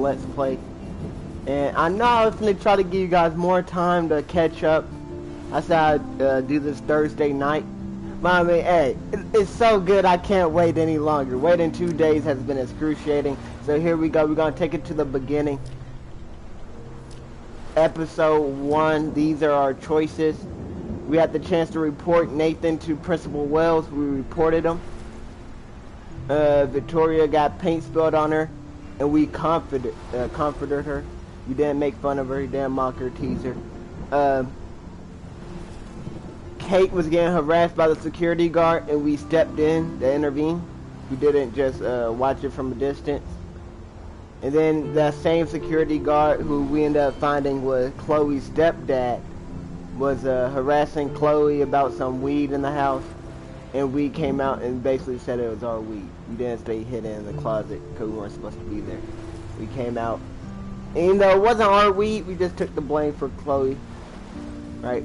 Let's Play. And I know I was going to try to give you guys more time to catch up. I said I'd do this Thursday night. But I mean, hey, it's so good I can't wait any longer. Waiting 2 days has been excruciating. So here we go. We're going to take it to the beginning. Episode 1. These are our choices. We had the chance to report Nathan to Principal Wells. We reported him. Victoria got paint spilled on her, and we comforted her. We didn't make fun of her, we didn't mock her, tease her. Kate was getting harassed by the security guard, and we stepped in to intervene. We didn't just watch it from a distance. And then that same security guard, who we ended up finding was Chloe's stepdad, was harassing Chloe about some weed in the house. And we came out and basically said it was our weed. We didn't stay hidden in the closet because we weren't supposed to be there. We came out. And even though it wasn't our weed, we just took the blame for Chloe. Right?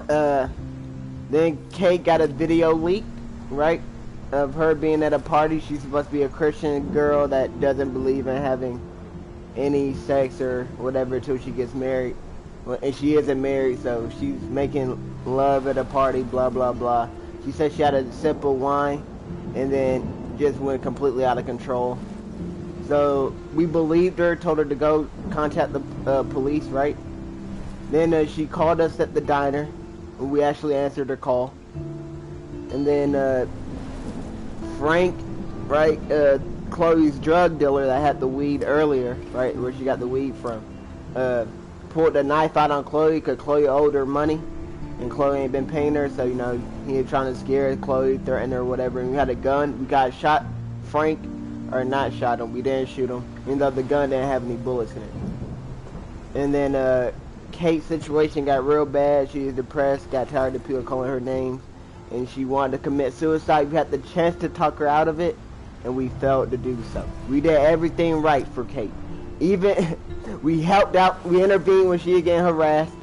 Then Kate got a video leaked, right? Of her being at a party. She's supposed to be a Christian girl that doesn't believe in having any sex or whatever until she gets married. And she isn't married, so she's making love at a party, blah, blah, blah. She said she had a sip of wine and then just went completely out of control. So we believed her, told her to go contact the police, right? Then she called us at the diner. We actually answered her call. And then Frank, right, Chloe's drug dealer that had the weed earlier, right, where she got the weed from, pulled a knife out on Chloe because Chloe owed her money. And Chloe ain't been paying her, so, you know, he was trying to scare Chloe, threaten her, whatever. And we had a gun. We got shot Frank, or not shot him. We didn't shoot him, even though the gun didn't have any bullets in it. And then Kate's situation got real bad. She was depressed, got tired of people calling her names, and she wanted to commit suicide. We had the chance to talk her out of it, and we failed to do so. We did everything right for Kate. Even, we helped out, we intervened when she was getting harassed.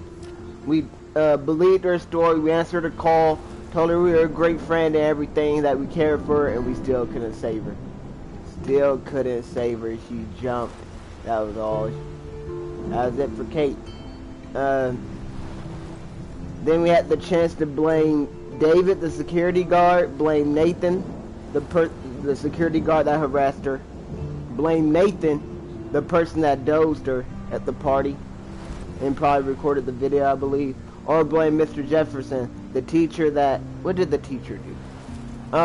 We believed her story, we answered her call, told her we were a great friend and everything, that we cared for her, and we still couldn't save her. Still couldn't save her. She jumped. That was all. That was it for Kate. Then we had the chance to blame David, the security guard, blame Nathan, the security guard that harassed her, blame Nathan, the person that dozed her at the party and probably recorded the video, I believe. Or blame Mr. Jefferson, the teacher that... What did the teacher do?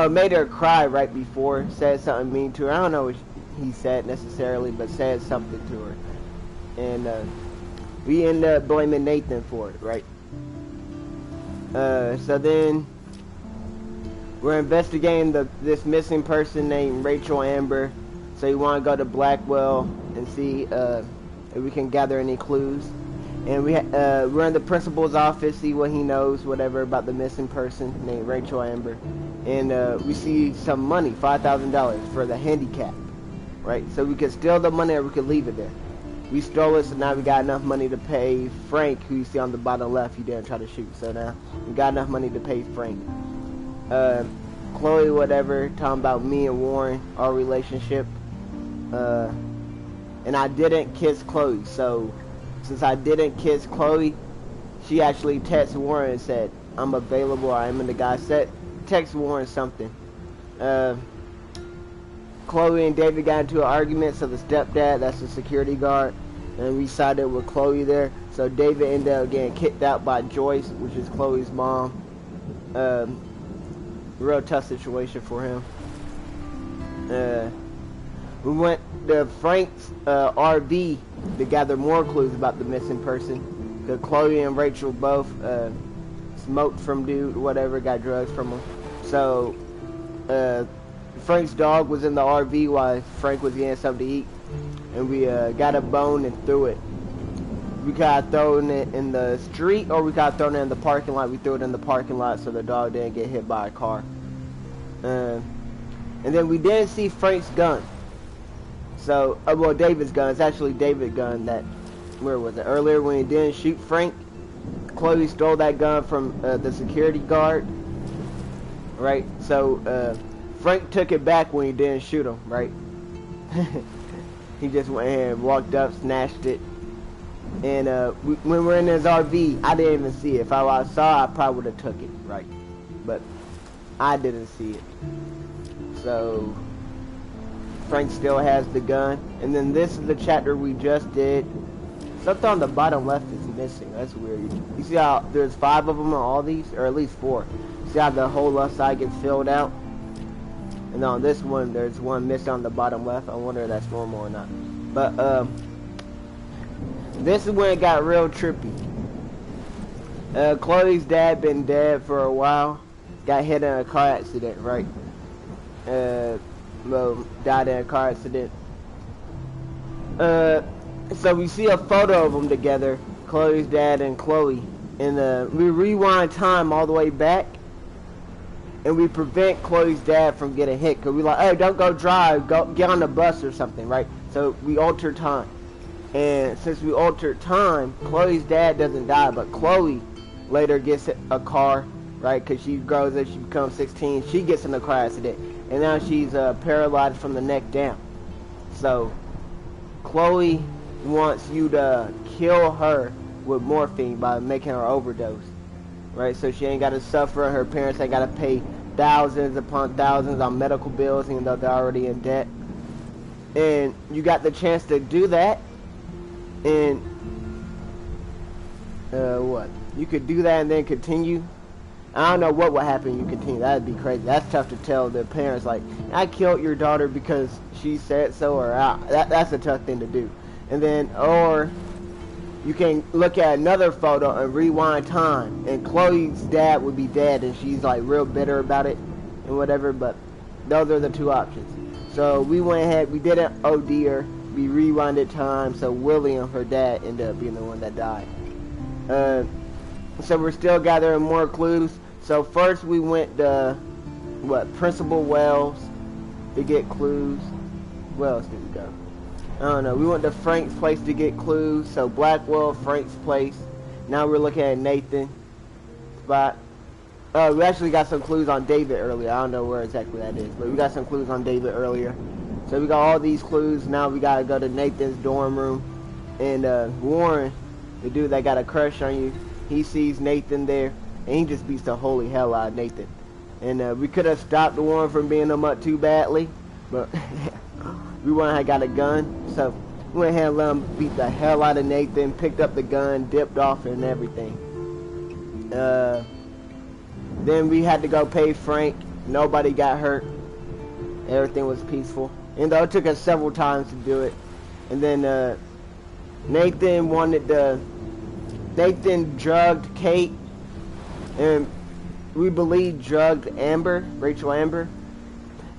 Made her cry right before, said something mean to her. I don't know what he said necessarily, but said something to her. And we ended up blaming Nathan for it, right? So then we're investigating this missing person named Rachel Amber. So you want to go to Blackwell and see if we can gather any clues. And we're in the principal's office, see what he knows, whatever, about the missing person named Rachel Amber. And we see some money, $5,000 for the handicap, right? So we could steal the money or we could leave it there. We stole it, so now we got enough money to pay Frank, who you see on the bottom left, he didn't try to shoot. So now we got enough money to pay Frank. Chloe, whatever, talking about me and Warren, our relationship. And I didn't kiss Chloe, so... Since I didn't kiss Chloe, she actually texted Warren and said, I'm available, I'm in the guy set. Text Warren something. Chloe and David got into an argument, so the stepdad, that's the security guard, and we sided with Chloe there. So David ended up getting kicked out by Joyce, which is Chloe's mom. Real tough situation for him. We went to Frank's RV to gather more clues about the missing person. Because Chloe and Rachel both smoked from dude, whatever, got drugs from him. So Frank's dog was in the RV while Frank was getting something to eat. And we got a bone and threw it. We could have thrown it in the street or we could have thrown it in the parking lot. We threw it in the parking lot so the dog didn't get hit by a car. And then we didn't see Frank's gun. So, well, David's gun. It's actually David's gun that, where was it? Earlier when he didn't shoot Frank, Chloe stole that gun from the security guard. Right? So, Frank took it back when he didn't shoot him, right? He just went ahead and walked up, snatched it. And when we're in his RV, I didn't even see it. If I saw, I probably would have took it, right? But I didn't see it. So Frank still has the gun. And then this is the chapter we just did. Something on the bottom left is missing. That's weird. You see how there's 5 of them on all these? Or at least 4. See how the whole left side gets filled out? And on this one, there's one missing on the bottom left. I wonder if that's normal or not. But, this is when it got real trippy. Chloe's dad been dead for a while. Got hit in a car accident, right? Well, died in a car accident. So we see a photo of them together, Chloe's dad and Chloe. And we rewind time all the way back. And we prevent Chloe's dad from getting hit. Because we like, hey, don't go drive. Go get on the bus or something, right? So we alter time. And since we altered time, Chloe's dad doesn't die, but Chloe later gets a car, right? Because she grows as she becomes 16. She gets in a car accident, and now she's paralyzed from the neck down. So Chloe wants you to kill her with morphine by making her overdose, right? So she ain't got to suffer. Her parents ain't got to pay thousands upon thousands on medical bills, even though they're already in debt. And you got the chance to do that. And what? You could do that and then continue. I don't know what would happen if you continue. That'd be crazy. That's tough to tell the parents, like, I killed your daughter because she said so, or that's a tough thing to do. And then, or you can look at another photo and rewind time, and Chloe's dad would be dead, and she's like real bitter about it and whatever. But those are the 2 options. So we went ahead, we didn't OD her. We rewinded time, so William, her dad, ended up being the one that died. So we're still gathering more clues. So first we went to, Principal Wells to get clues. Where else did we go? I don't know. We went to Frank's place to get clues. So Blackwell, Frank's place. Now we're looking at Nathan's spot. We actually got some clues on David earlier. I don't know where exactly that is, but we got some clues on David earlier. So we got all these clues. Now we gotta go to Nathan's dorm room. And Warren, the dude that got a crush on you, he sees Nathan there, and he just beats the holy hell out of Nathan. And we could have stopped Warren from beating him up too badly, but we went ahead and got a gun. So we went ahead and let him beat the hell out of Nathan, picked up the gun, dipped off and everything. Then we had to go pay Frank. Nobody got hurt. Everything was peaceful. And though it took us several times to do it. And then Nathan drugged Kate. And we believe drugged Amber, Rachel Amber.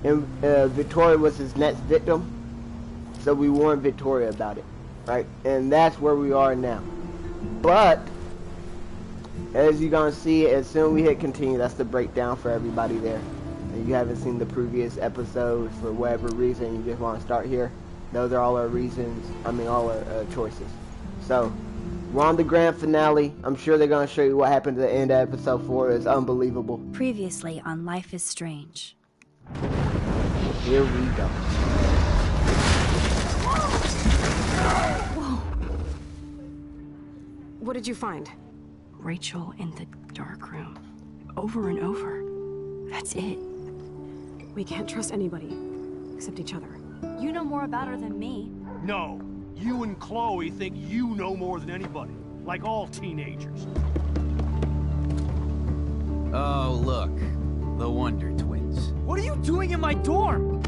And Victoria was his next victim. So we warned Victoria about it. Right? And that's where we are now. But as you're going to see, as soon as we hit continue, that's the breakdown for everybody there. And you haven't seen the previous episodes for whatever reason, you just want to start here. Those are all our reasons, all our choices. So, we're on the grand finale. I'm sure they're going to show you what happened at the end of episode 4. It's unbelievable. Previously on Life is Strange. Here we go. Whoa. What did you find? Rachel in the dark room. Over and over. That's it. We can't trust anybody, except each other. You know more about her than me. No. You and Chloe think you know more than anybody. Like all teenagers. Oh, look. The Wonder Twins. What are you doing in my dorm?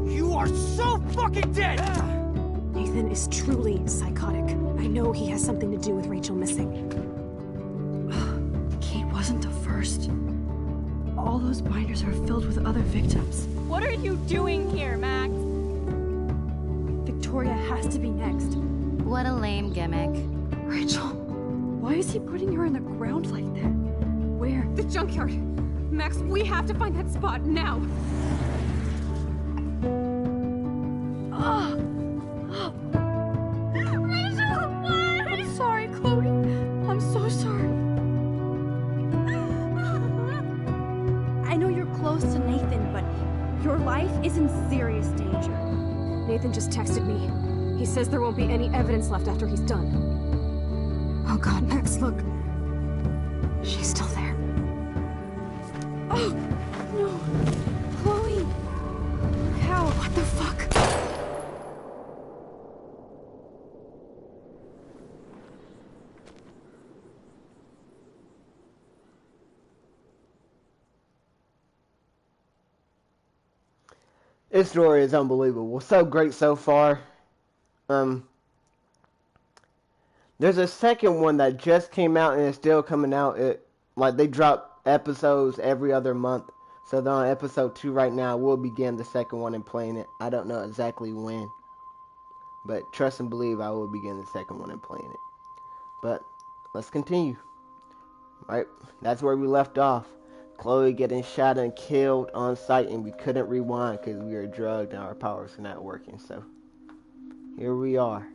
You are so fucking dead! Nathan is truly psychotic. I know he has something to do with Rachel missing. Kate wasn't the first. All those binders are filled with other victims. What are you doing here, Max? Victoria has to be next. What a lame gimmick. Rachel, why is he putting her in the ground like that? Where? The junkyard! Max, we have to find that spot now! Rachel, what? I'm sorry, Chloe. I'm so sorry. I know you're close to Nathan, but your life is in serious danger. Nathan just texted me. He says there won't be any evidence left after he's done. Oh god, Max, look. She's still there. Oh, no. Chloe. How? What the fuck? This story is unbelievable. So great so far. There's a second one that just came out and it's still coming out. Like they drop episodes every other month. So they're on episode 2 right now. We'll begin the second one and playing it. I don't know exactly when. But trust and believe I will begin the second one and playing it. But let's continue. Right, that's where we left off. Chloe getting shot and killed on sight, and we couldn't rewind because we were drugged and our powers were not working. So here we are.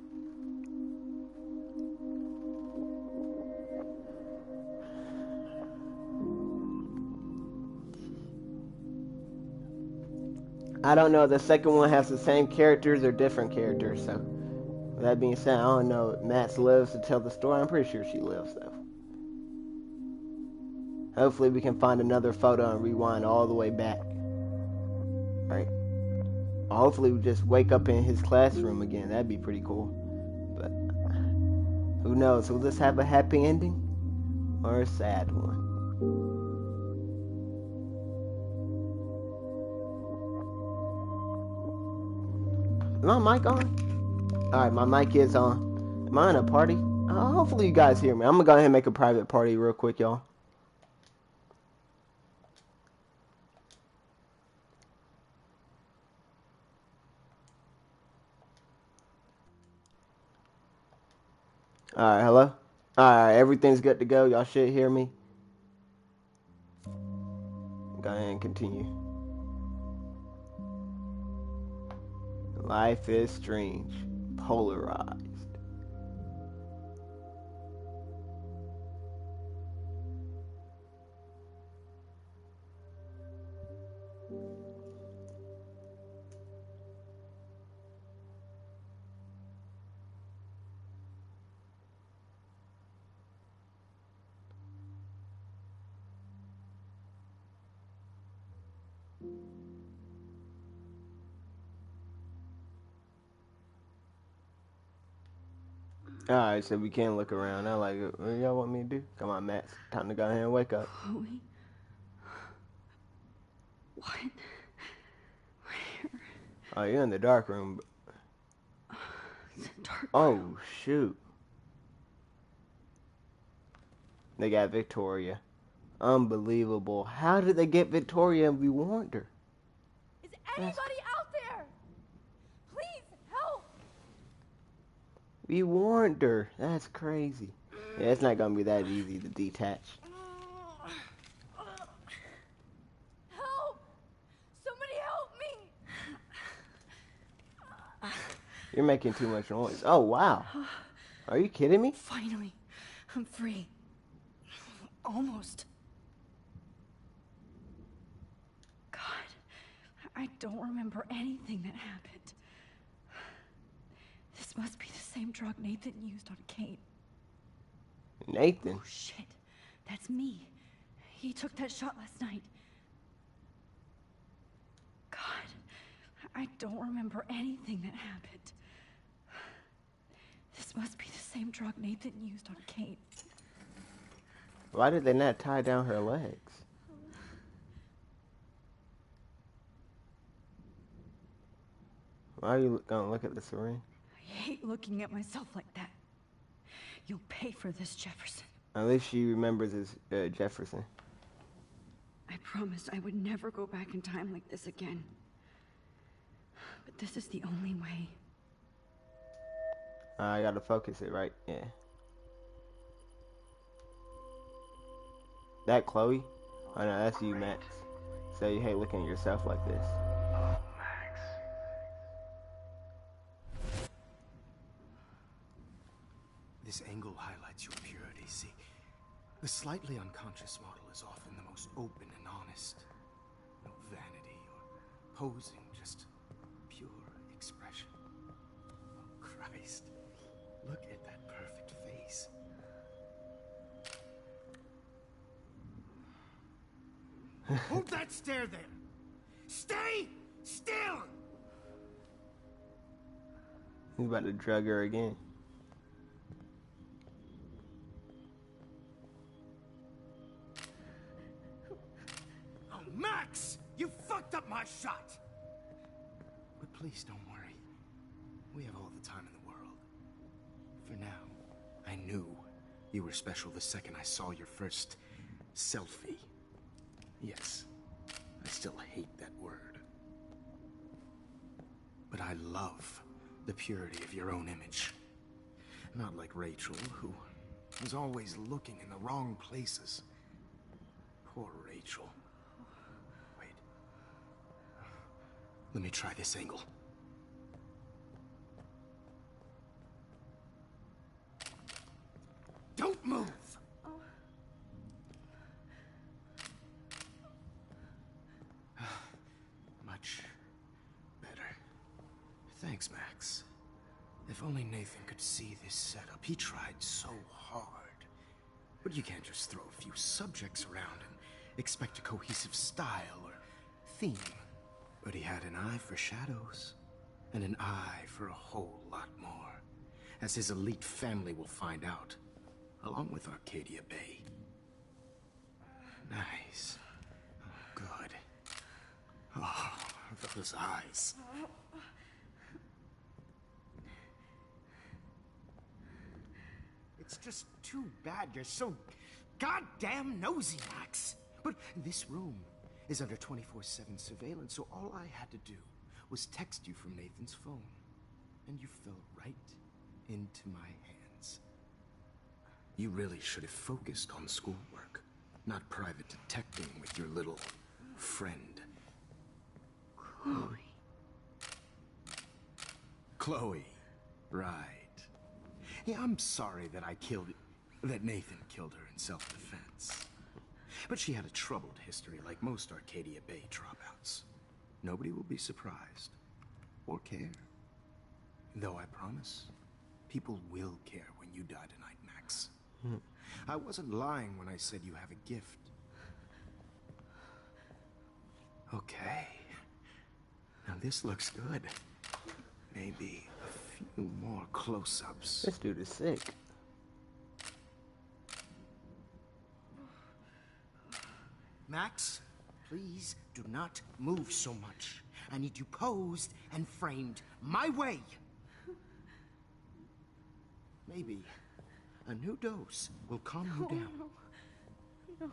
I don't know if the second one has the same characters or different characters. So with that being said, I don't know if Max lives to tell the story. I'm pretty sure she lives though. Hopefully we can find another photo and rewind all the way back. Right. Hopefully we just wake up in his classroom again. That'd be pretty cool. But who knows? Will this have a happy ending or a sad one? Is my mic on? Alright, my mic is on. Am I in a party? Hopefully you guys hear me. I'm gonna go ahead and make a private party real quick, y'all. Alright, hello? Alright, everything's good to go. Y'all should hear me. Go ahead and continue. Life is strange. Polarized. Alright, so we can look around. I like it. What do y'all want me to do? Come on, Max. Time to go ahead and wake up. Chloe? What? Where? Oh, you're in the dark room. It's a dark Oh, room. shoot. They got Victoria. Unbelievable. How did they get Victoria and we warned her? Is anybody out there? Please help! We warned her. That's crazy. Yeah, it's not gonna be that easy to detach. Help! Somebody help me! You're making too much noise. Oh, wow. Are you kidding me? Finally, I'm free. Almost. God, I don't remember anything that happened. This must be the same drug Nathan used on Kate. Nathan? Oh, shit. That's me. He took that shot last night. God, I don't remember anything that happened. This must be the same drug Nathan used on Kate. Why did they not tie down her legs? Why are you gonna look at the syringe? I hate looking at myself like that. You'll pay for this, Jefferson. At least she remembers as Jefferson. I promised I would never go back in time like this again. But this is the only way. I gotta focus it, right? Yeah. That Chloe? Oh no, that's you, Max. So you hate looking at yourself like this. This angle highlights your purity, see? The slightly unconscious model is often the most open and honest. No vanity or posing, just pure expression. Oh, Christ. Look at that perfect face. Hold that stare there! Stay still! He's about to drug her again. Oh, Max! You fucked up my shot! But please don't worry. We have all the time in the world. For now, I knew you were special the second I saw your first selfie. Yes, I still hate that word. But I love the purity of your own image. Not like Rachel, who was always looking in the wrong places. Poor Rachel. Wait. Let me try this angle. Don't move! Much better. Thanks, Max. If only Nathan could see this setup. He tried so hard. But you can't just throw a few subjects around and expect a cohesive style or theme. But he had an eye for shadows, and an eye for a whole lot more, as his elite family will find out, along with Arcadia Bay. Nice. Oh, good. Oh, those eyes. It's just too bad you're so goddamn nosy, Max. But this room is under 24/7 surveillance, so all I had to do was text you from Nathan's phone. And you fell right into my hands. You really should have focused on schoolwork, not private detecting with your little friend. Chloe. Chloe, right. Yeah, I'm sorry that that Nathan killed her in self-defense. But she had a troubled history like most Arcadia Bay dropouts. Nobody will be surprised or care. Though I promise, people will care when you die tonight, Max. I wasn't lying when I said you have a gift. Okay. Now this looks good. Maybe a few more close-ups. This dude is sick. Max, please do not move so much. I need you posed and framed my way. Maybe a new dose will calm you down. No.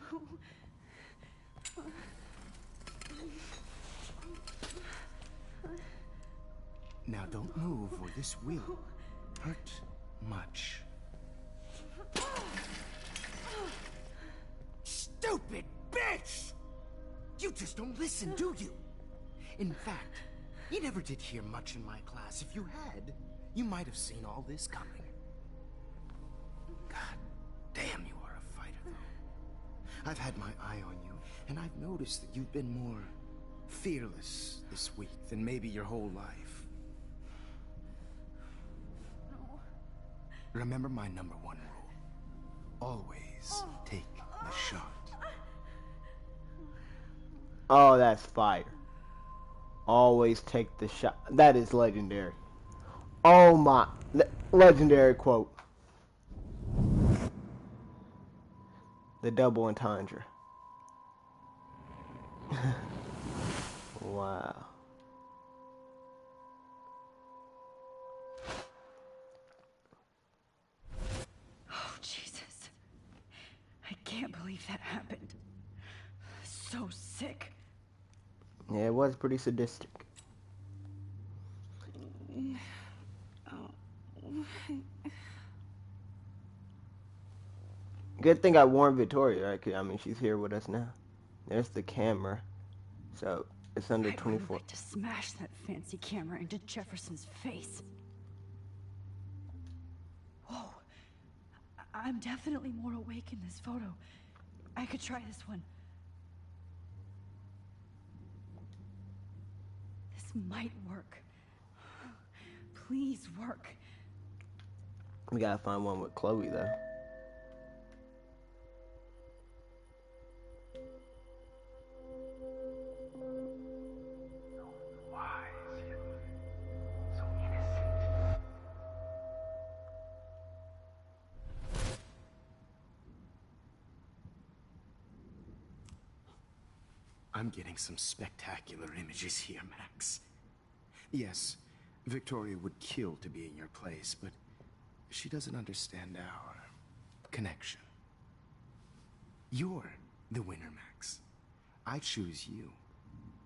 Now don't move or this will hurt much. Stupid bitch! You just don't listen, do you? In fact, you never did hear much in my class. If you had, you might have seen all this coming. God damn, you are a fighter, though. I've had my eye on you, and I've noticed that you've been more fearless this week than maybe your whole life. No. Remember my #1 rule. Always take the shot. Oh, that's fire. Always take the shot. That is legendary. Oh my. Legendary quote. The double entendre. Wow. Oh, Jesus. I can't believe that happened. So sick. Yeah, it was pretty sadistic. Good thing I warned Victoria, right? 'Cause, I mean, she's here with us now. There's the camera. So, it's under I would 24. like to smash that fancy camera into Jefferson's face. Whoa. I'm definitely more awake in this photo. I could try this one. This might work. Please work. We gotta find one with Chloe though. I'm getting some spectacular images here, Max. Yes, Victoria would kill to be in your place, but she doesn't understand our connection. You're the winner, Max. I choose you.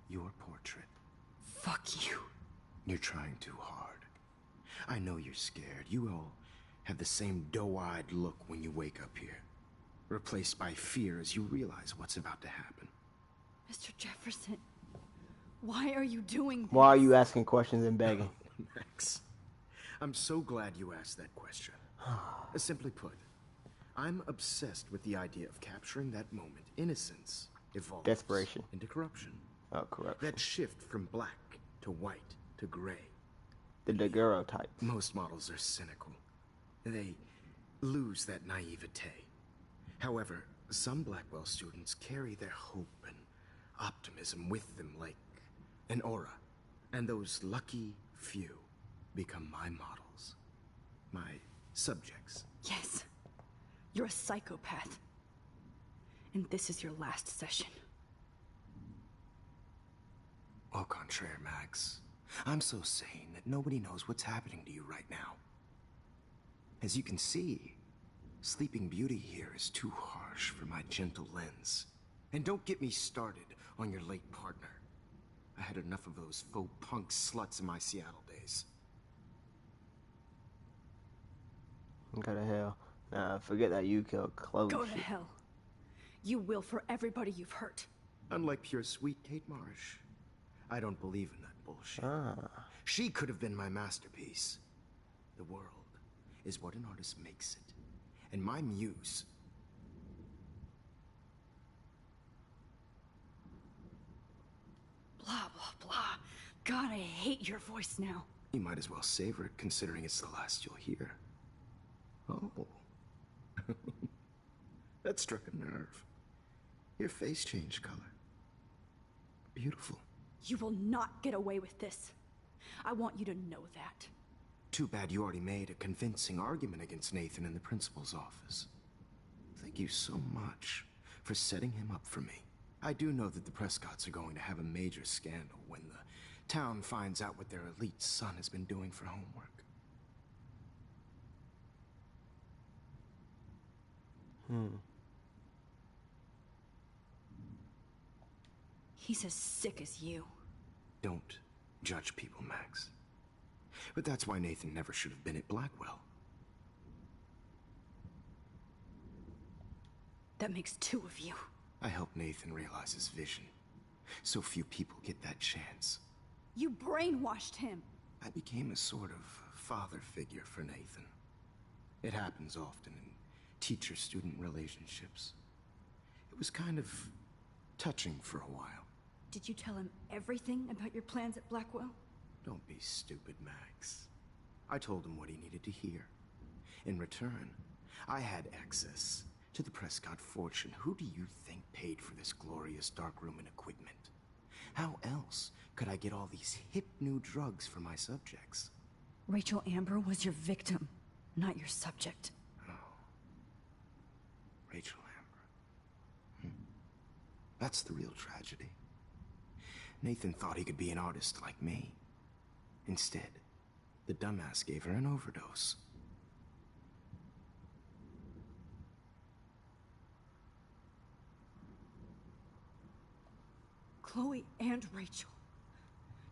Your portrait. Fuck you. You're trying too hard. I know you're scared. You all have the same doe-eyed look when you wake up here. Replaced by fear as you realize what's about to happen. Mr. Jefferson, why are you doing this? Why are you asking questions and begging? Max, I'm so glad you asked that question. Simply put, I'm obsessed with the idea of capturing that moment. Innocence evolves Desperation. into corruption. Oh, corruption. That shift from black to white to gray. The Daguerreotype type. Most models are cynical. They lose that naivete. However, some Blackwell students carry their hope and optimism with them like an aura. And those lucky few become my models. My subjects. Yes. You're a psychopath. And this is your last session. Au contraire, Max. I'm so sane that nobody knows what's happening to you right now. As you can see, Sleeping Beauty here is too harsh for my gentle lens. And don't get me started on your late partner. I had enough of those faux punk sluts in my Seattle days. Go to hell. Nah, forget that you killed Chloe. Go to hell. You will for everybody you've hurt. Unlike pure sweet Kate Marsh, I don't believe in that bullshit. She could have been my masterpiece. The world is what an artist makes it. And my muse... Blah, blah, blah. God, I hate your voice now. You might as well savor it, considering it's the last you'll hear. Oh. That struck a nerve. Your face changed color. Beautiful. You will not get away with this. I want you to know that. Too bad you already made a convincing argument against Nathan in the principal's office. Thank you so much for setting him up for me. I do know that the Prescotts are going to have a major scandal when the town finds out what their elite son has been doing for homework. He's as sick as you. Don't judge people, Max. But that's why Nathan never should have been at Blackwell. That makes two of you. I helped Nathan realize his vision. So few people get that chance. You brainwashed him. I became a sort of father figure for Nathan. It happens often in teacher-student relationships. It was kind of touching for a while. Did you tell him everything about your plans at Blackwell? Don't be stupid, Max. I told him what he needed to hear. In return, I had access to the Prescott fortune. Who do you think paid for this glorious darkroom and equipment? How else could I get all these hip new drugs for my subjects? Rachel Amber was your victim, not your subject. Oh. Rachel Amber. That's the real tragedy. Nathan thought he could be an artist like me. Instead, the dumbass gave her an overdose. Chloe and Rachel.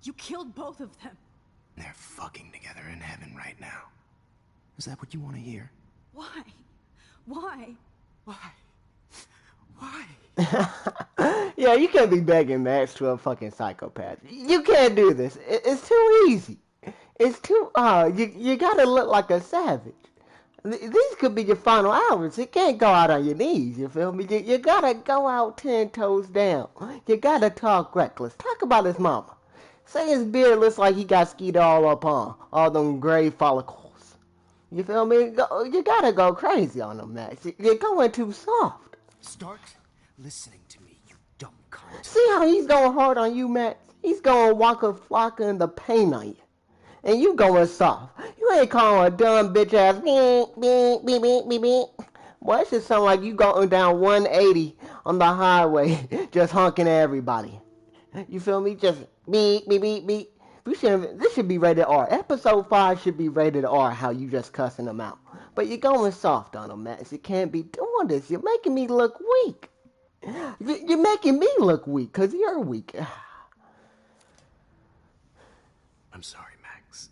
You killed both of them. They're fucking together in heaven right now. Is that what you want to hear? Why? Why? Why? Why? Yeah, you can't be begging Max to a fucking psychopath. You can't do this. It's too easy. It's too, you gotta look like a savage. These could be your final hours. You can't go out on your knees, you feel me? You gotta go out 10 toes down. You gotta talk reckless. Talk about his mama. Say his beard looks like he got skied all up on. All them gray follicles. You feel me? You gotta go crazy on them, Max. You're going too soft. Start listening to me, you dumb cunt. See how he's going hard on you, Max? He's going Waka Flocka in the paint on you. And you going soft. You ain't calling a dumb bitch ass beep, beep, beep, beep, beep, beep. Boy, it should sound like you going down 180 on the highway, just honking at everybody. You feel me? Just beep, beep, beep, beep. This should be rated R. Episode 5 should be rated R, how you just cussing them out. But you're going soft on them, Max. You can't be doing this. You're making me look weak. You're making me look weak, because you're weak. I'm sorry, Max.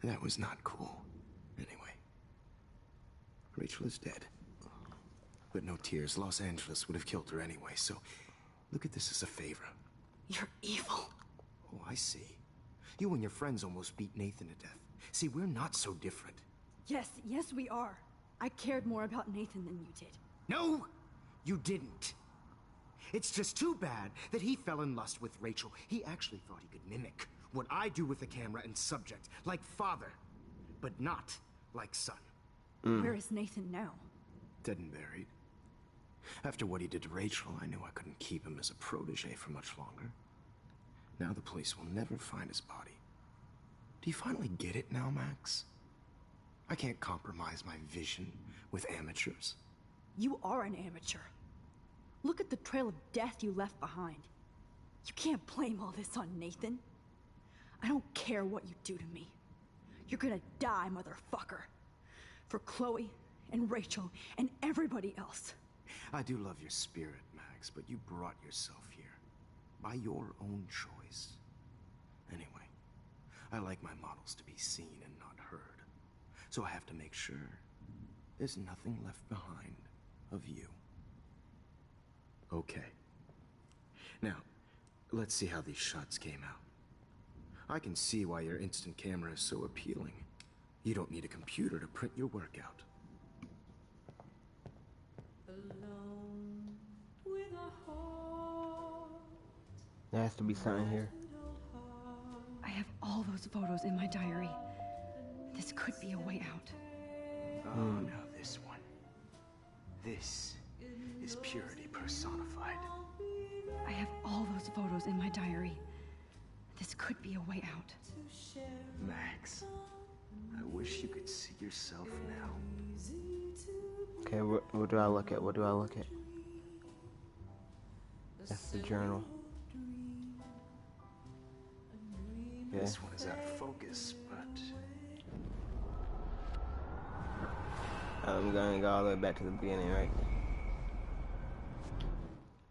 That was not cool. Anyway, Rachel is dead. But no tears. Los Angeles would have killed her anyway, so look at this as a favor. You're evil. Oh, I see. You and your friends almost beat Nathan to death. See, we're not so different. Yes, we are. I cared more about Nathan than you did. No, you didn't. It's just too bad that he fell in lust with Rachel. He actually thought he could mimic what I do with the camera and subject, like father, but not like son. Where is Nathan now? Dead and buried. After what he did to Rachel, I knew I couldn't keep him as a protege for much longer. Now the police will never find his body. Do you finally get it now, Max? I can't compromise my vision with amateurs. You are an amateur. Look at the trail of death you left behind. You can't blame all this on Nathan. I don't care what you do to me. You're gonna die, motherfucker. For Chloe and Rachel and everybody else. I do love your spirit, Max, but you brought yourself here. By your own choice. Anyway, I like my models to be seen and not heard. So I have to make sure there's nothing left behind of you. Okay. Now, let's see how these shots came out. I can see why your instant camera is so appealing. You don't need a computer to print your work out. There has to be something here. I have all those photos in my diary. This could be a way out. Oh, now this one. This is purity personified. I have all those photos in my diary. This could be a way out. Max, I wish you could see yourself now. Okay, what do I look at? What do I look at? That's the journal. Okay. This one is out of focus, but... I'm gonna go all the way back to the beginning, right?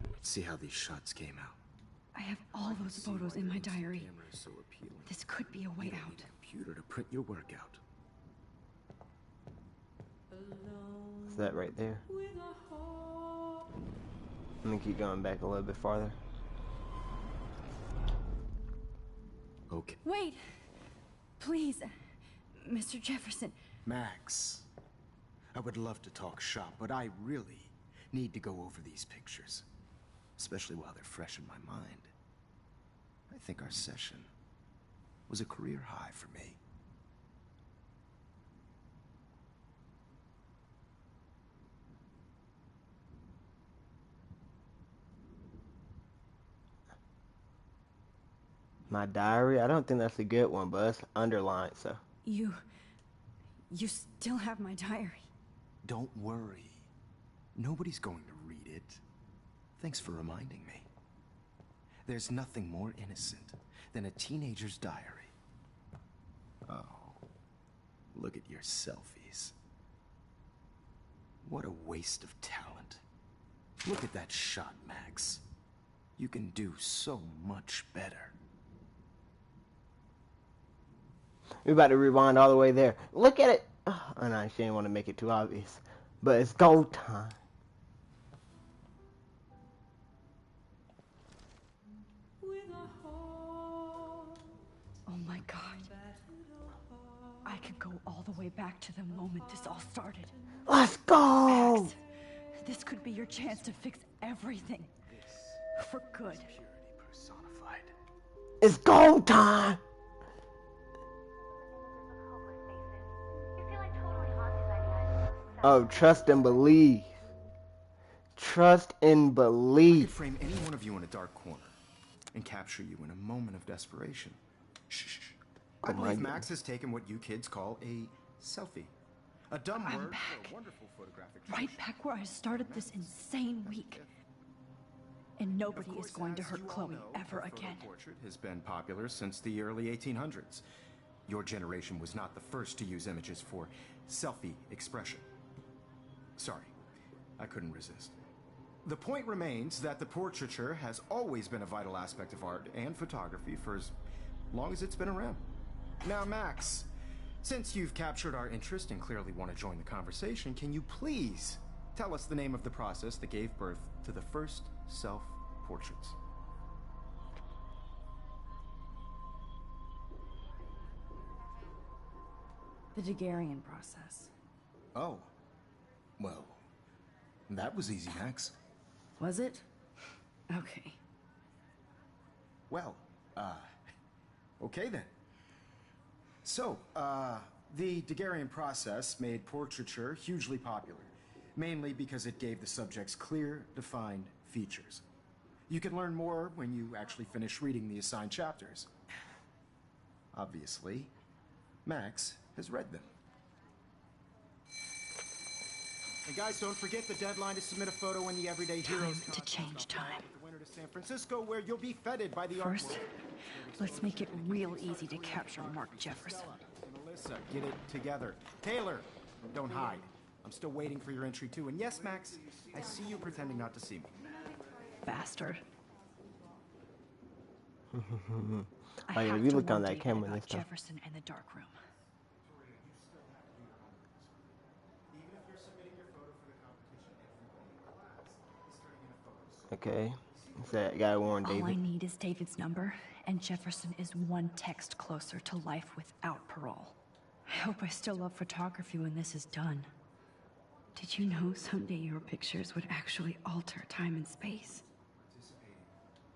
Let's see how these shots came out. I have all those photos in my diary. Camera is so appealing. This could be a way You don't out. need a computer to print your work out. Is that right there? Let me keep going back a little bit farther. Okay. Wait! Please, Mr. Jefferson. Max, I would love to talk shop, but I really need to go over these pictures. Especially while they're fresh in my mind. I think our session was a career high for me. My diary? I don't think that's a good one, but it's underlined, so. You still have my diary. Don't worry. Nobody's going to read it. Thanks for reminding me. There's nothing more innocent than a teenager's diary. Oh, look at your selfies. What a waste of talent. Look at that shot, Max. You can do so much better. We're about to rewind all the way there. Look at it. Oh, no, she didn't want to make it too obvious. But it's go time. Oh my God. I could go all the way back to the moment this all started. Let's go! Max, this could be your chance to fix everything. For good. Purity personified. It's go time! Oh, trust and believe. Trust and I could believe. frame any one of you in a dark corner and capture you in a moment of desperation. Shh. I Oh my believe God. Max has taken what you kids call a selfie. A dumb I'm word back. for a wonderful photographic Right tradition. back where I started this insane week. And Of nobody course, is going to as hurt you all Chloe know, ever the photo again. portrait has been popular since the early 1800s. Your generation was not the first to use images for selfie expression. Sorry, I couldn't resist. The point remains that the portraiture has always been a vital aspect of art and photography for as long as it's been around. Now, Max, since you've captured our interest and clearly want to join the conversation, can you please tell us the name of the process that gave birth to the first self-portraits? The Daguerrean process. Oh, well, that was easy, Max. Was it? Okay. Well, okay then. So, the Daguerrean process made portraiture hugely popular, mainly because it gave the subjects clear, defined features. You can learn more when you actually finish reading the assigned chapters. Obviously, Max has read them. And guys, don't forget the deadline to submit a photo in the Everyday Heroes Time to change time. The winter to San Francisco, where you'll be feted by the art First, world. let's make it real easy to capture Mark Jefferson. And Alyssa, get it together. Taylor, don't hide. I'm still waiting for your entry too. And yes, Max, I see you pretending not to see me. Bastard. I Oh yeah, have if you to look on warn that David camera about this time. Jefferson and the dark room. Okay. So I gotta warn All I David. need is David's number, and Jefferson is one text closer to life without parole. I hope I still love photography when this is done. Did you know someday your pictures would actually alter time and space?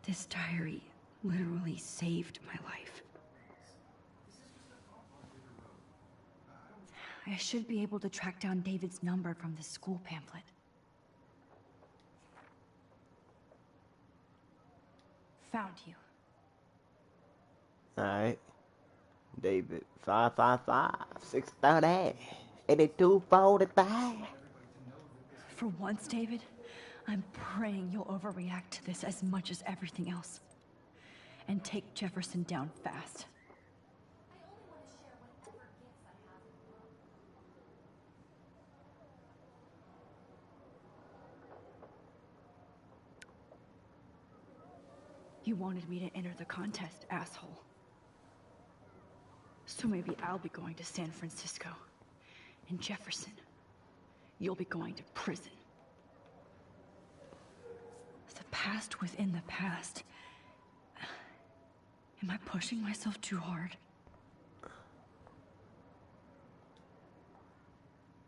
This diary literally saved my life. I should be able to track down David's number from the school pamphlet. Found you. Alright. David. 555-630. 8245. For once, David, I'm praying you'll overreact to this as much as everything else. And take Jefferson down fast. You wanted me to enter the contest, asshole. So maybe I'll be going to San Francisco. And Jefferson, you'll be going to prison. The past within the past. Am I pushing myself too hard?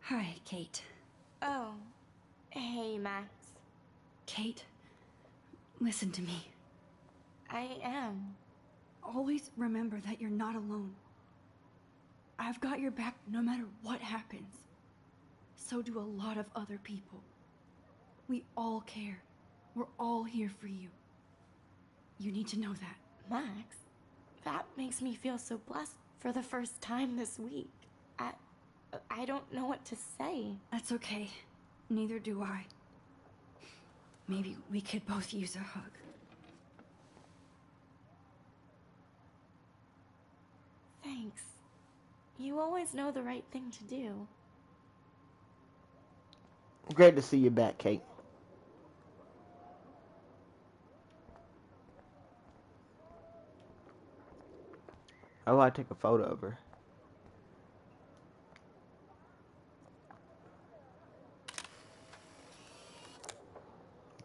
Hi, Kate. Oh. Hey, Max. Kate, listen to me. I am. Always remember that you're not alone. I've got your back no matter what happens. So do a lot of other people. We all care. We're all here for you. You need to know that. Max, that makes me feel so blessed for the first time this week. I don't know what to say. That's okay. Neither do I. Maybe we could both use a hug. Thanks. You always know the right thing to do. Great to see you back, Kate. Oh, I take a photo of her.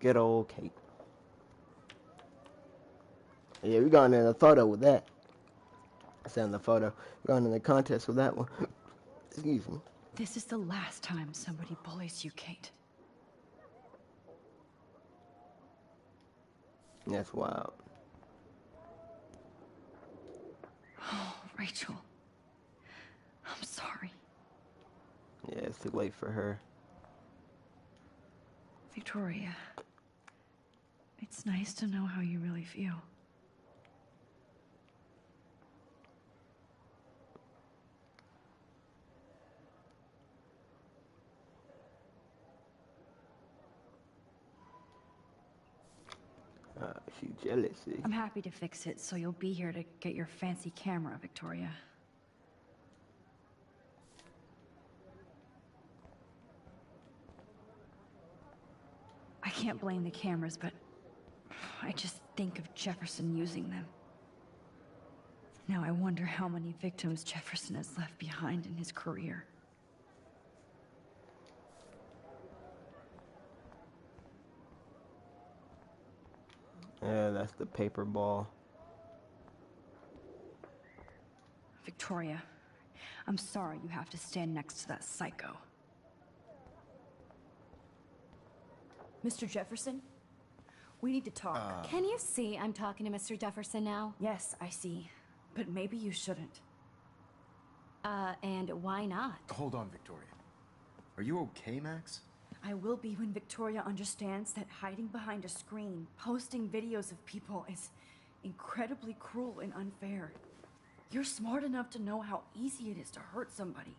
Good old Kate. Yeah, we going in a photo with that. I said in the photo. We're going in the contest with that one. Excuse me. This is the last time somebody bullies you, Kate. That's wild. Oh, Rachel. I'm sorry. Yeah, it's too late for her. Victoria, it's nice to know how you really feel. She's jealous. See? I'm happy to fix it, so you'll be here to get your fancy camera, Victoria. I can't blame the cameras, but I just think of Jefferson using them. Now I wonder how many victims Jefferson has left behind in his career. Yeah, that's the paper ball. Victoria, I'm sorry you have to stand next to that psycho. Mr. Jefferson? We need to talk. Can you see I'm talking to Mr. Jefferson now? Yes, I see. But maybe you shouldn't. And why not? Hold on, Victoria. Are you okay, Max? I will be when Victoria understands that hiding behind a screen, posting videos of people is incredibly cruel and unfair. You're smart enough to know how easy it is to hurt somebody,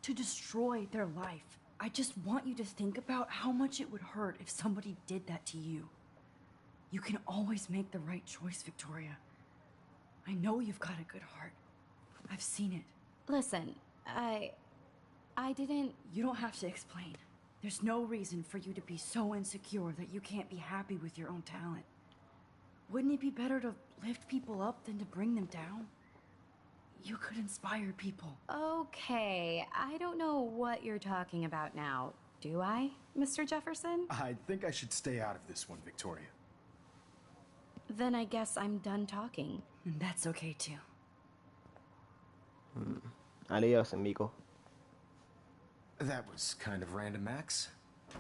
to destroy their life. I just want you to think about how much it would hurt if somebody did that to you. You can always make the right choice, Victoria. I know you've got a good heart. I've seen it. Listen, I didn't... You don't have to explain. There's no reason for you to be so insecure that you can't be happy with your own talent. Wouldn't it be better to lift people up than to bring them down? You could inspire people. Okay, I don't know what you're talking about now. Do I, Mr. Jefferson? I think I should stay out of this one, Victoria. Then I guess I'm done talking. And that's okay too. Adios, amigo. That was kind of random, Max.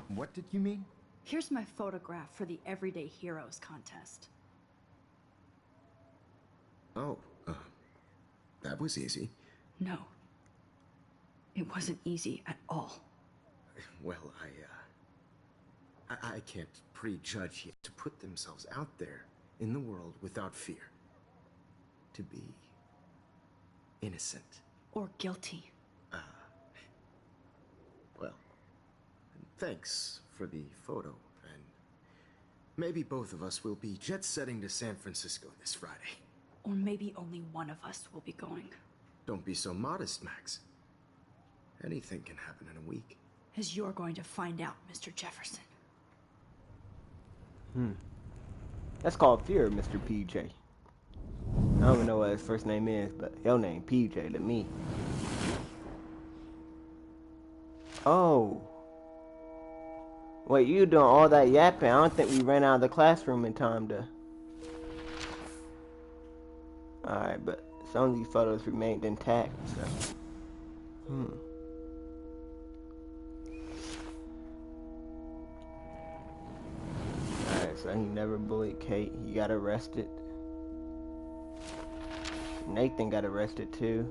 What did you mean? Here's my photograph for the Everyday Heroes contest. Oh, that was easy. No. It wasn't easy at all. Well, I can't prejudge yet. To put themselves out there in the world without fear. To be innocent. Or guilty. Well, thanks for the photo, and maybe both of us will be jet-setting to San Francisco this Friday. Or maybe only one of us will be going. Don't be so modest, Max. Anything can happen in a week. As you're going to find out, Mr. Jefferson. That's called fear, Mr. PJ. I don't even know what his first name is, but your name PJ to me. Oh. Wait, you doing all that yapping? I don't think we ran out of the classroom in time to... Alright, but some of these photos remained intact, so... Alright, so he never bullied Kate. He got arrested. Nathan got arrested too.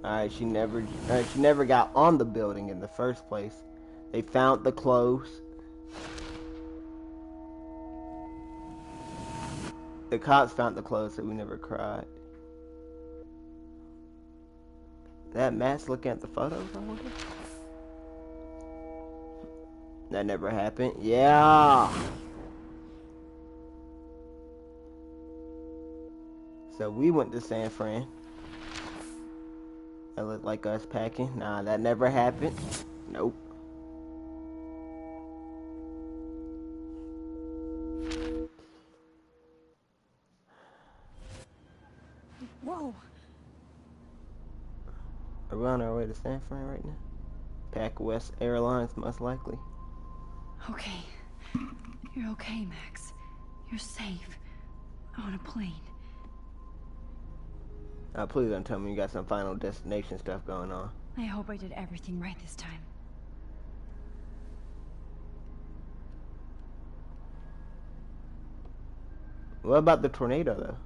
Alright, she never got on the building in the first place. They found the clothes. The cops found the clothes, so we never cried. That Matt's looking at the photos, I wonder? That never happened. Yeah! So we went to San Fran. That looked like us packing. Nah, that never happened. Nope. Whoa! Are we on our way to San Fran right now? Pack West Airlines, most likely. Okay. You're okay, Max. You're safe. On a plane. Please don't tell me you got some Final Destination stuff going on. I hope I did everything right this time. What about the tornado, though?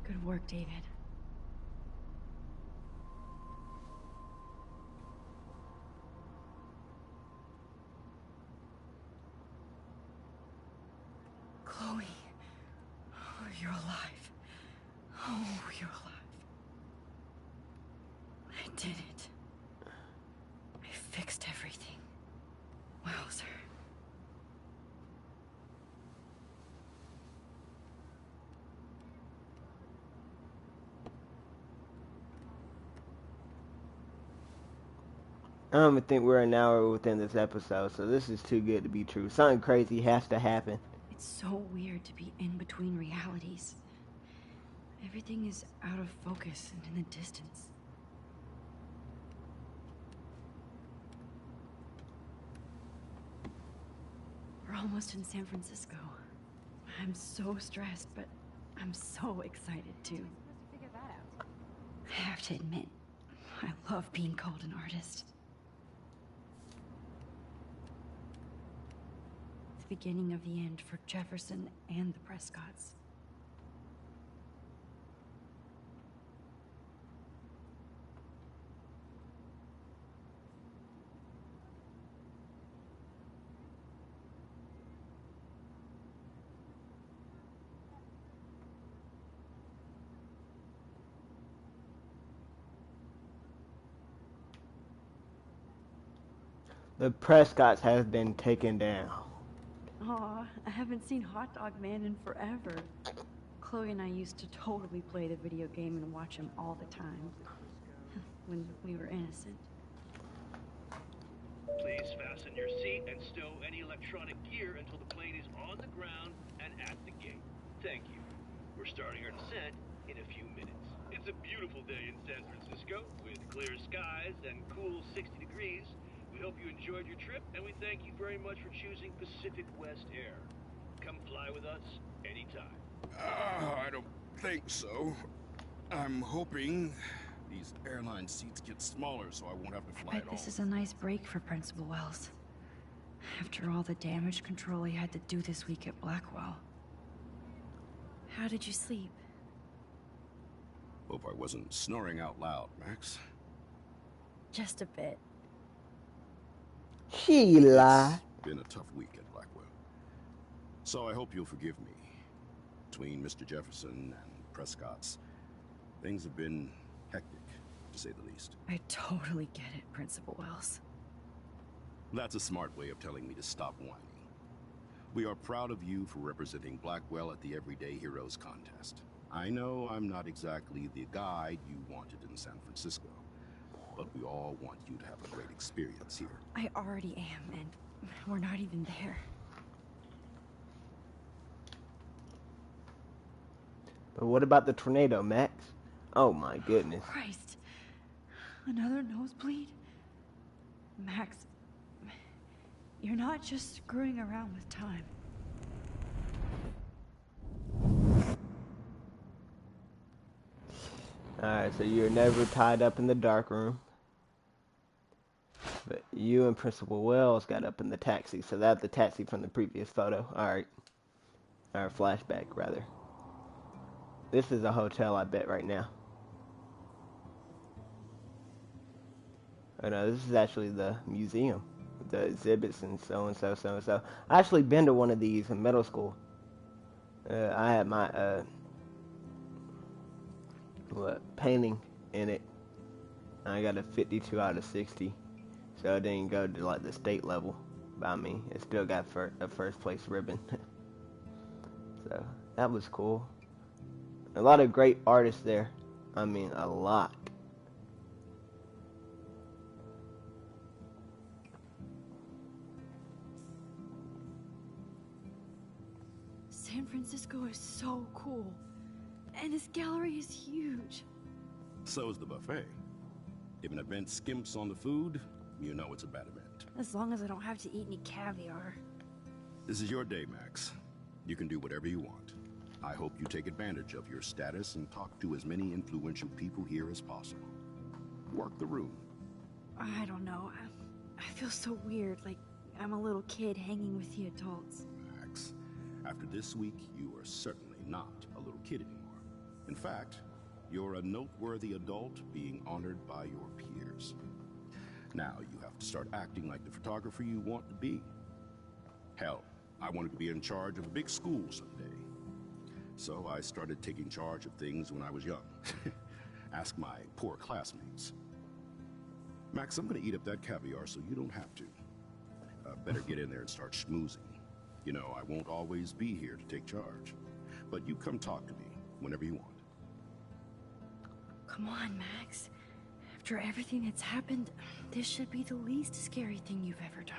Good work, David. you're alive. Oh, you're alive. I did it. I fixed everything. Wowzer. I don't even think we're an hour within this episode, so this is too good to be true. Something crazy has to happen. It's so weird to be in between realities. Everything is out of focus and in the distance. We're almost in San Francisco. I'm so stressed, but I'm so excited too. I have to admit, I love being called an artist. The beginning of the end for Jefferson and the Prescotts. The Prescotts have been taken down. Aw, I haven't seen Hot Dog Man in forever. Chloe and I used to totally play the video game and watch him all the time. When we were innocent. Please fasten your seat and stow any electronic gear until the plane is on the ground and at the gate. Thank you. We're starting our descent in a few minutes. It's a beautiful day in San Francisco with clear skies and cool 60 degrees. We hope you enjoyed your trip, and we thank you very much for choosing Pacific West Air. Come fly with us anytime. I don't think so. I'm hoping these airline seats get smaller so I won't have to fly I at bet all. this is a nice break for Principal Wells. After all the damage control he had to do this week at Blackwell. How did you sleep? Hope I wasn't snoring out loud, Max. Just a bit. Sheila. It's been a tough week at Blackwell. So I hope you'll forgive me. Between Mr. Jefferson and Prescott's, things have been hectic, to say the least. I totally get it, Principal Wells. That's a smart way of telling me to stop whining. We are proud of you for representing Blackwell at the Everyday Heroes contest. I know I'm not exactly the guide you wanted in San Francisco, but we all want you to have a great experience here. I already am, and we're not even there. But what about the tornado, Max? Oh my goodness. Christ. Another nosebleed? Max, you're not just screwing around with time. Alright, so you're never tied up in the dark room. But you and Principal Wells got up in the taxi, so that's the taxi from the previous photo. Alright. Or flashback, rather. This is a hotel, I bet, right now. Oh no, this is actually the museum. The exhibits and so-and-so, so-and-so. I actually been to one of these in middle school. I had my, painting in it. I got a 52 out of 60. So it didn't go to, like, the state level by me. It still got a first place ribbon. So, that was cool. A lot of great artists there. I mean, a lot. San Francisco is so cool. And this gallery is huge. So is the buffet. If an event skimps on the food, you know it's a bad event. As long as I don't have to eat any caviar. This is your day, Max. You can do whatever you want. I hope you take advantage of your status and talk to as many influential people here as possible. Work the room. I don't know. I feel so weird, like I'm a little kid hanging with the adults. Max, after this week, you are certainly not a little kid anymore. In fact, you're a noteworthy adult being honored by your peers. Now you have to start acting like the photographer you want to be. Hell, I wanted to be in charge of a big school someday. So I started taking charge of things when I was young. Ask my poor classmates. Max, I'm gonna eat up that caviar so you don't have to. Better get in there and start schmoozing. You know, I won't always be here to take charge. But you come talk to me whenever you want. Come on, Max. After everything that's happened, this should be the least scary thing you've ever done.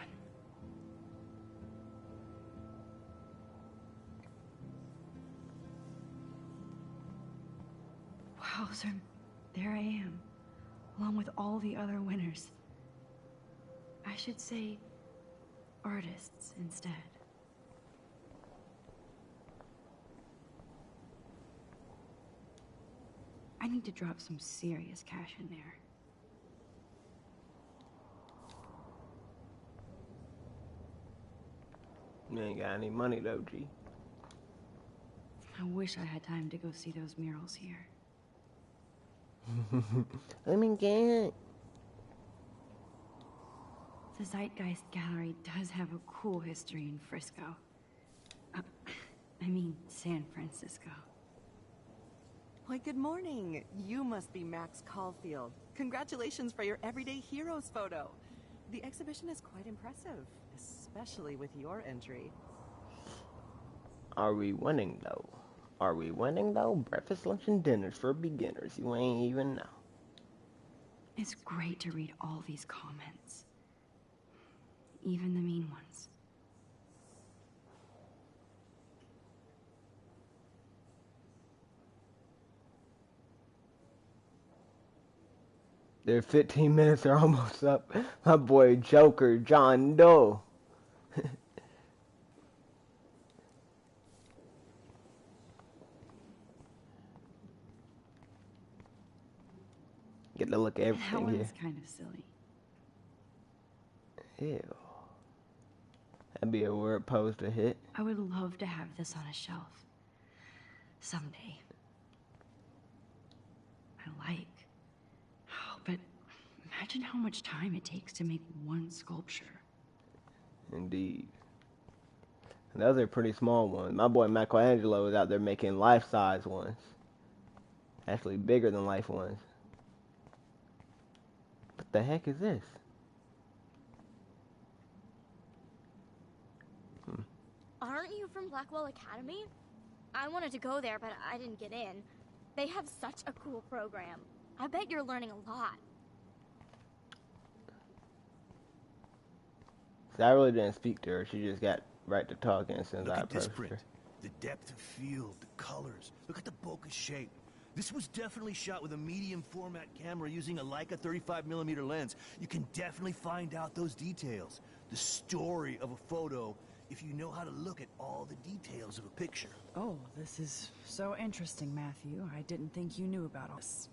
Wow, so there I am, along with all the other winners. I should say artists instead. I need to drop some serious cash in there. You ain't got any money though, G. I wish I had time to go see those murals here. Let me get. The Zeitgeist Gallery does have a cool history in Frisco. I mean, San Francisco. Why, good morning. You must be Max Caulfield. Congratulations for your Everyday Heroes photo. The exhibition is quite impressive, especially with your entry. Are we winning though? Are we winning though? Breakfast, lunch, and dinners for beginners. You ain't even know. It's great to read all these comments. Even the mean ones. Their 15 minutes are almost up. My boy Joker, John Doe. Get to look at That everything here. one's kind of silly. Ew. That'd be a weird pose to hit. I would love to have this on a shelf. Someday. I like. Oh, but imagine how much time it takes to make one sculpture. Indeed. And those are pretty small ones. My boy Michelangelo is out there making life-size ones. Actually bigger than life ones. What the heck is this? Aren't you from Blackwell Academy? I wanted to go there, but I didn't get in. They have such a cool program. I bet you're learning a lot. See, I really didn't speak to her. She just got right to talking since I approached her. The depth of field, the colors. Look at the bokeh shape. This was definitely shot with a medium format camera using a Leica 35mm lens. You can definitely find out those details. The story of a photo if you know how to look at all the details of a picture. Oh, this is so interesting, Matthew. I didn't think you knew about all this.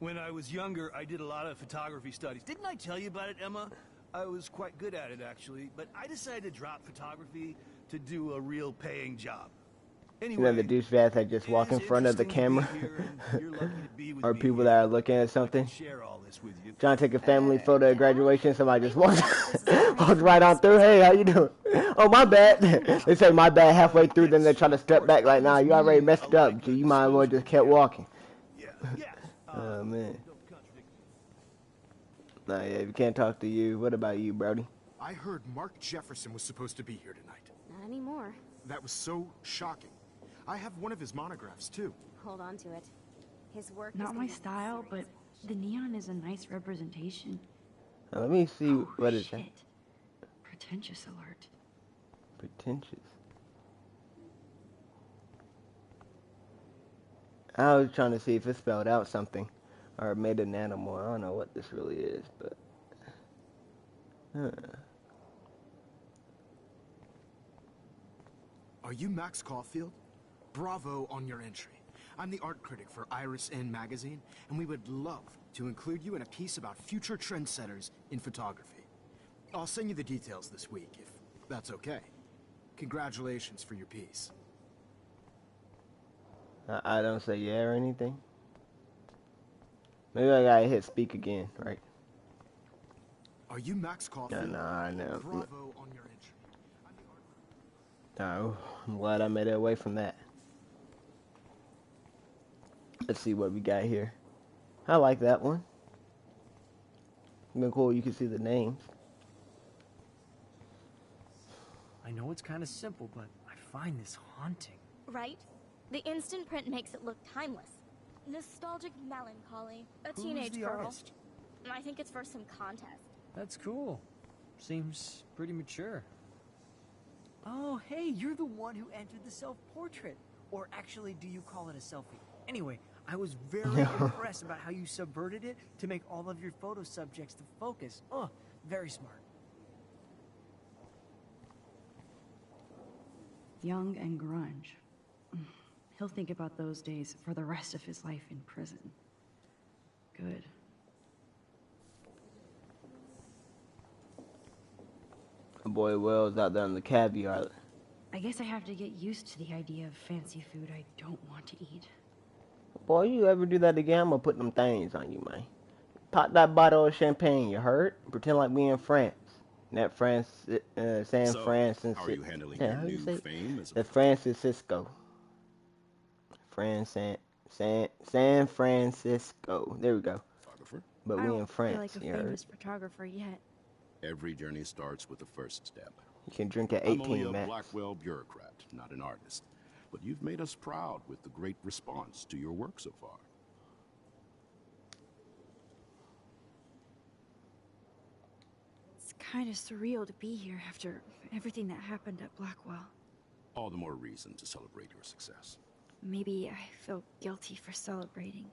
When I was younger, I did a lot of photography studies. Didn't I tell you about it, Emma? I was quite good at it, actually, but I decided to drop photography to do a real paying job. Anyway, you know, the douchebags that just walk in front of the camera. Or people that are looking at something. Trying to take a family photo at graduation, somebody just walks right on through. Hey, how you doing? Oh, my bad. They say my bad halfway through, then they try to step back like, nah, you already messed up. So you might as well just kept walking. Oh, man. Nah, yeah, if you can't talk to you, what about you, Brody? I heard Mark Jefferson was supposed to be here tonight. Not anymore. That was so shocking. I have one of his monographs, too. Hold on to it. His work Not my style, but the neon is a nice representation. Now, let me see what is that. Pretentious alert. Pretentious. I was trying to see if it spelled out something or made an animal. I don't know what this really is, but Are you Max Caulfield? Bravo on your entry. I'm the art critic for Iris N magazine, and we would love to include you in a piece about future trendsetters in photography. I'll send you the details this week, if that's okay. Congratulations for your piece. I don't say yeah or anything. Maybe I gotta hit speak again, right? Are you Max Caulfield? No, I know. Bravo on your entry. No, I'm glad I made it away from that. Let's see what we got here. I like that one. Been cool. You can see the names. I know it's kind of simple, but I find this haunting. Right? The instant print makes it look timeless. Nostalgic melancholy. A Who's teenage the girl. artist? I think it's for some contest. That's cool. Seems pretty mature. Oh, hey, you're the one who entered the self-portrait. Or actually, do you call it a selfie? Anyway, I was very impressed about how you subverted it to make all of your photo subjects the focus. Oh, very smart. Young and grunge. He'll think about those days for the rest of his life in prison. Good. Boy Wells out there on the caviar. I guess I have to get used to the idea of fancy food I don't want to eat. Boy, you ever do that again, I'm gonna put them things on you, man. Pop that bottle of champagne, you heard? Pretend like we in France. That France, San Francisco. How are you handling your new fame as a Francisco. San Francisco. There we go. photographer? But we in France, I don't feel like a famous photographer yet. Every journey starts with the first step. You can drink at I'm only 18, a Max. Blackwell bureaucrat, not an artist. But you've made us proud with the great response to your work so far. It's kind of surreal to be here after everything that happened at Blackwell. All the more reason to celebrate your success. Maybe I feel guilty for celebrating.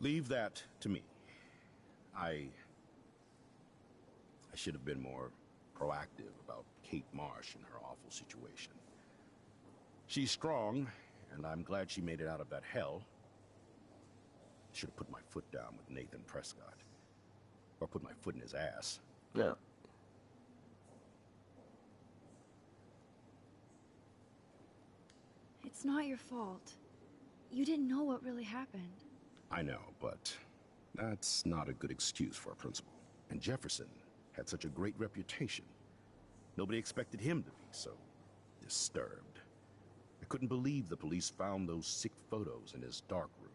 Leave that to me. I should have been more proactive about Kate Marsh and her awful situation. She's strong, and I'm glad she made it out of that hell. Should have put my foot down with Nathan Prescott. Or put my foot in his ass. No. It's not your fault. You didn't know what really happened. I know, but that's not a good excuse for a principal. And Jefferson had such a great reputation. Nobody expected him to be so disturbed. I couldn't believe the police found those sick photos in his dark room.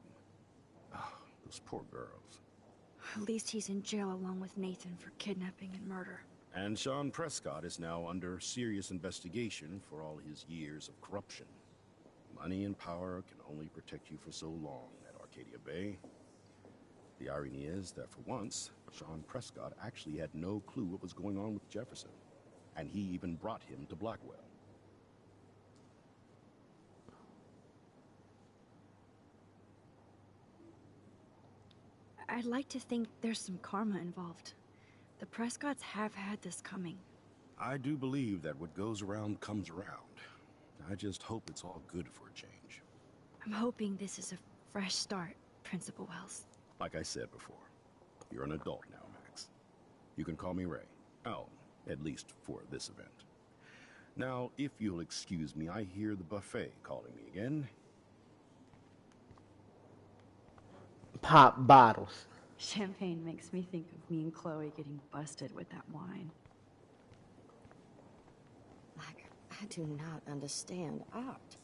Ah, those poor girls. At least he's in jail along with Nathan for kidnapping and murder. And Sean Prescott is now under serious investigation for all his years of corruption. Money and power can only protect you for so long at Arcadia Bay. The irony is that for once, Sean Prescott actually had no clue what was going on with Jefferson. And he even brought him to Blackwell. I'd like to think there's some karma involved. The Prescotts have had this coming. I do believe that what goes around comes around. I just hope it's all good for a change. I'm hoping this is a fresh start, Principal Wells. Like I said before, you're an adult now, Max. You can call me Ray. Oh, at least for this event. Now, if you'll excuse me, I hear the buffet calling me again. Pop bottles. Champagne makes me think of me and Chloe getting busted with that wine. I do not understand art.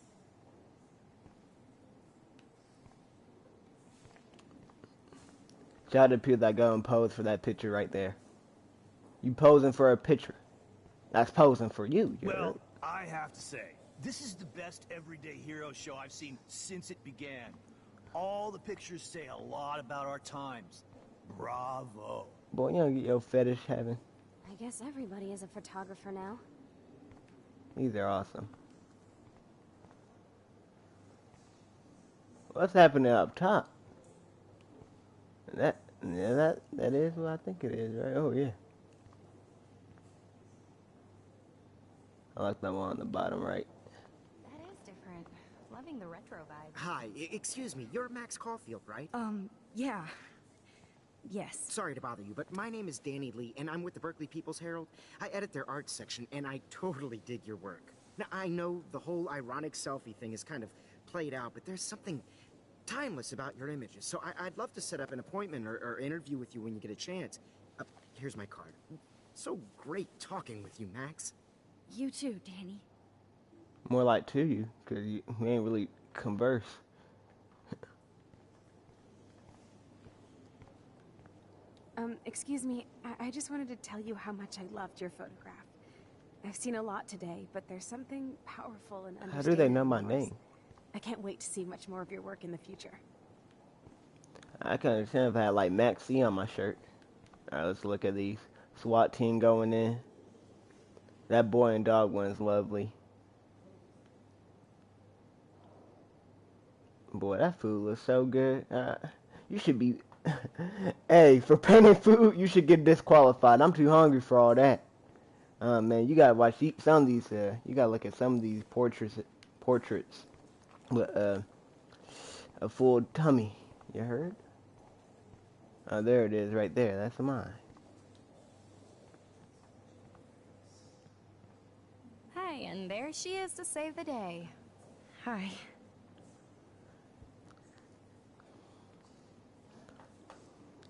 Shout out to people that go and pose for that picture right there. You posing for a picture. That's posing for you. Well, I have to say, this is the best everyday hero show I've seen since it began. All the pictures say a lot about our times. Bravo. Boy, you don't get your fetish having. I guess everybody is a photographer now. These are awesome. What's happening up top? That is what I think it is, right? Oh yeah. I like that one on the bottom right. That is different. Loving the retro vibe. Hi, excuse me, you're Max Caulfield, right? Yeah. Yes. Sorry to bother you, but my name is Danny Lee, and I'm with the Berkeley People's Herald. I edit their arts section, and I totally dig your work. Now, I know the whole ironic selfie thing is kind of played out, but there's something timeless about your images. So I'd love to set up an appointment or interview with you when you get a chance. Here's my card. So great talking with you, Max. You too, Danny. More like to you, because we ain't really converse. Excuse me, I just wanted to tell you how much I loved your photograph. I've seen a lot today, but there's something powerful and How do they know my name? I can't wait to see much more of your work in the future. I can understand if I had like Max C on my shirt. Alright, let's look at these. SWAT team going in. That boy and dog one is lovely. Boy, that food looks so good. You should be... Hey, for painting food, you should get disqualified. I'm too hungry for all that. Man, you gotta watch some of these, you gotta look at some of these portraits with, a full tummy. You heard? Oh, there it is right there. That's mine. Hey, and there she is to save the day. Hi.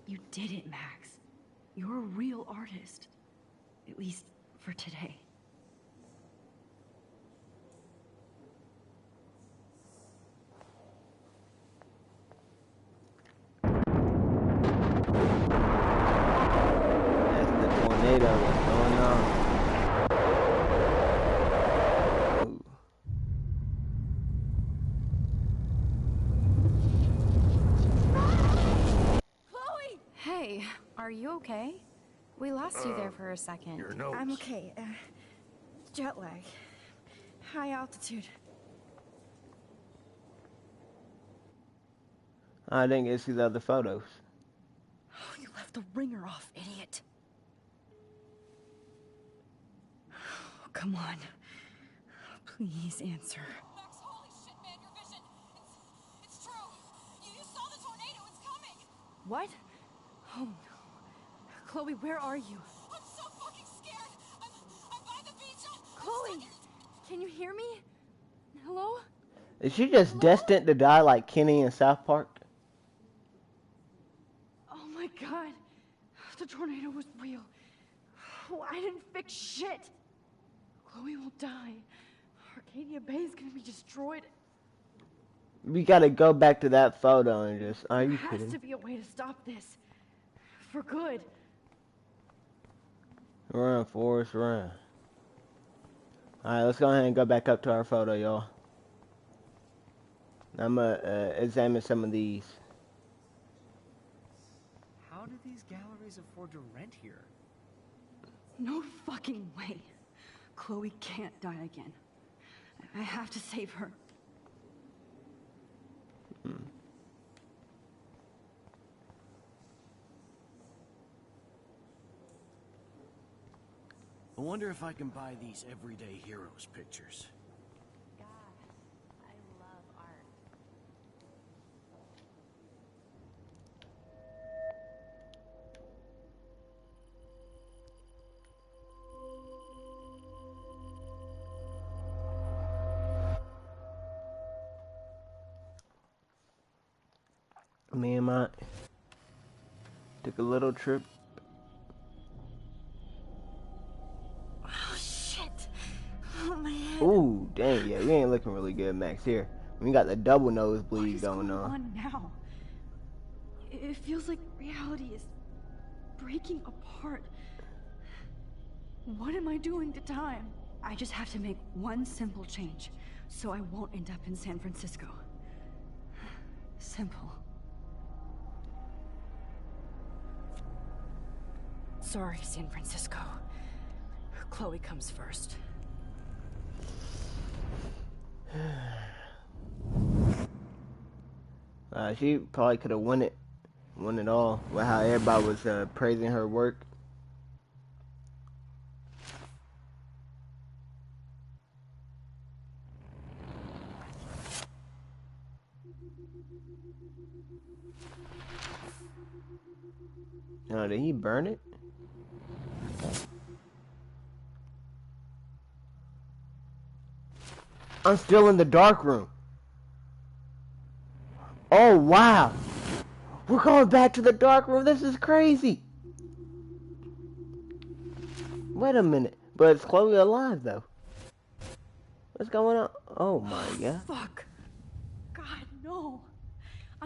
You did it, Max. You're a real artist. At least for today. That's the tornado. What's going on? Hey, are you okay? We lost you there for a second. Your nose. I'm okay. Jet lag. High altitude. I didn't get to see the other photos. Oh, you left the ringer off, idiot. Oh, come on. Please answer. Max, holy shit, man, your vision. It's true. You saw the tornado. It's coming. What? Oh no. Chloe, where are you? I'm so fucking scared. I'm by the beach. Chloe, can you hear me? Hello? Is she just destined to die like Kenny in South Park? Oh my god. The tornado was real. Oh, I didn't fix shit. Chloe will die. Arcadia Bay is gonna be destroyed. We gotta go back to that photo and just... Are you There kidding? has to be a way to stop this. For good. Run, Forrest, run. Alright, let's go ahead and go back up to our photo, y'all. I'm gonna examine some of these. How do these galleries afford to rent here? No fucking way. Chloe can't die again. I have to save her. I wonder if I can buy these everyday heroes pictures. God, I love art. Me and my... Took a little trip. Oh shit. Oh my head. Ooh, dang, yeah, we ain't looking really good, Max, here. We got the double nosebleed What's going going on. on now? It feels like reality is breaking apart. What am I doing to time? I just have to make one simple change, so I won't end up in San Francisco. Simple. Sorry, San Francisco. Chloe comes first. She probably could have won it all with how everybody was praising her work. Oh, did he burn it? I'm still in the dark room. Oh, wow. We're going back to the dark room. This is crazy. Wait a minute. But is Chloe alive, though? What's going on? Oh, my God. Fuck. God, no.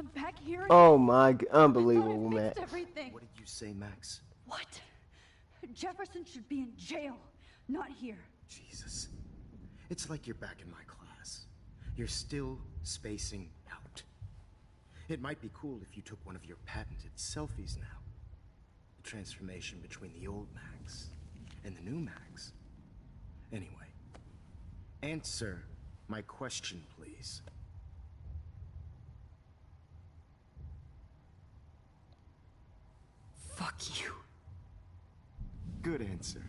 I'm back here. Oh my, I thought unbelievable, I man. fixed everything. What did you say, Max? What? Jefferson should be in jail, not here. Jesus. It's like you're back in my class. You're still spacing out. It might be cool if you took one of your patented selfies now. The transformation between the old Max and the new Max. Anyway, answer my question, please. Fuck you. Good answer.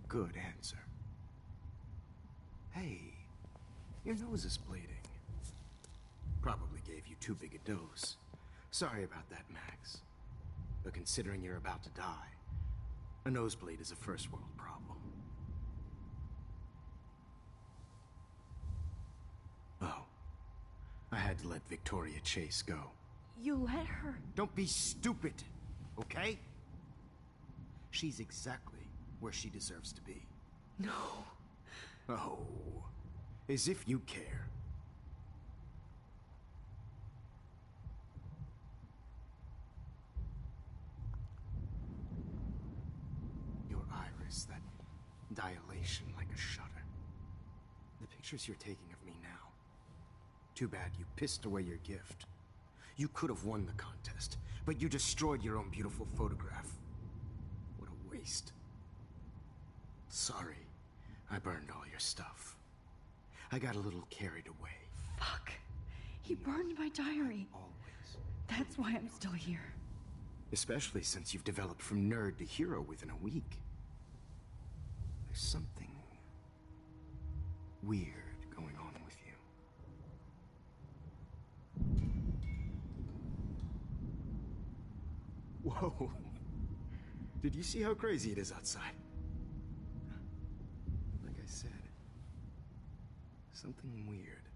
Good answer. Hey, your nose is bleeding. Probably gave you too big a dose. Sorry about that, Max. But considering you're about to die, a nosebleed is a first world problem. Oh, I had to let Victoria Chase go. You let her. Don't be stupid, okay? She's exactly where she deserves to be. No. Oh, as if you care. Your iris, that dilation like a shutter. The pictures you're taking of me now. Too bad you pissed away your gift. You could have won the contest, but you destroyed your own beautiful photograph. What a waste. Sorry, I burned all your stuff. I got a little carried away. Fuck. He burned my diary. Always. That's why I'm still here. Especially since you've developed from nerd to hero within a week. There's something weird going on with you. Whoa. Did you see how crazy it is outside? Like I said, something weird.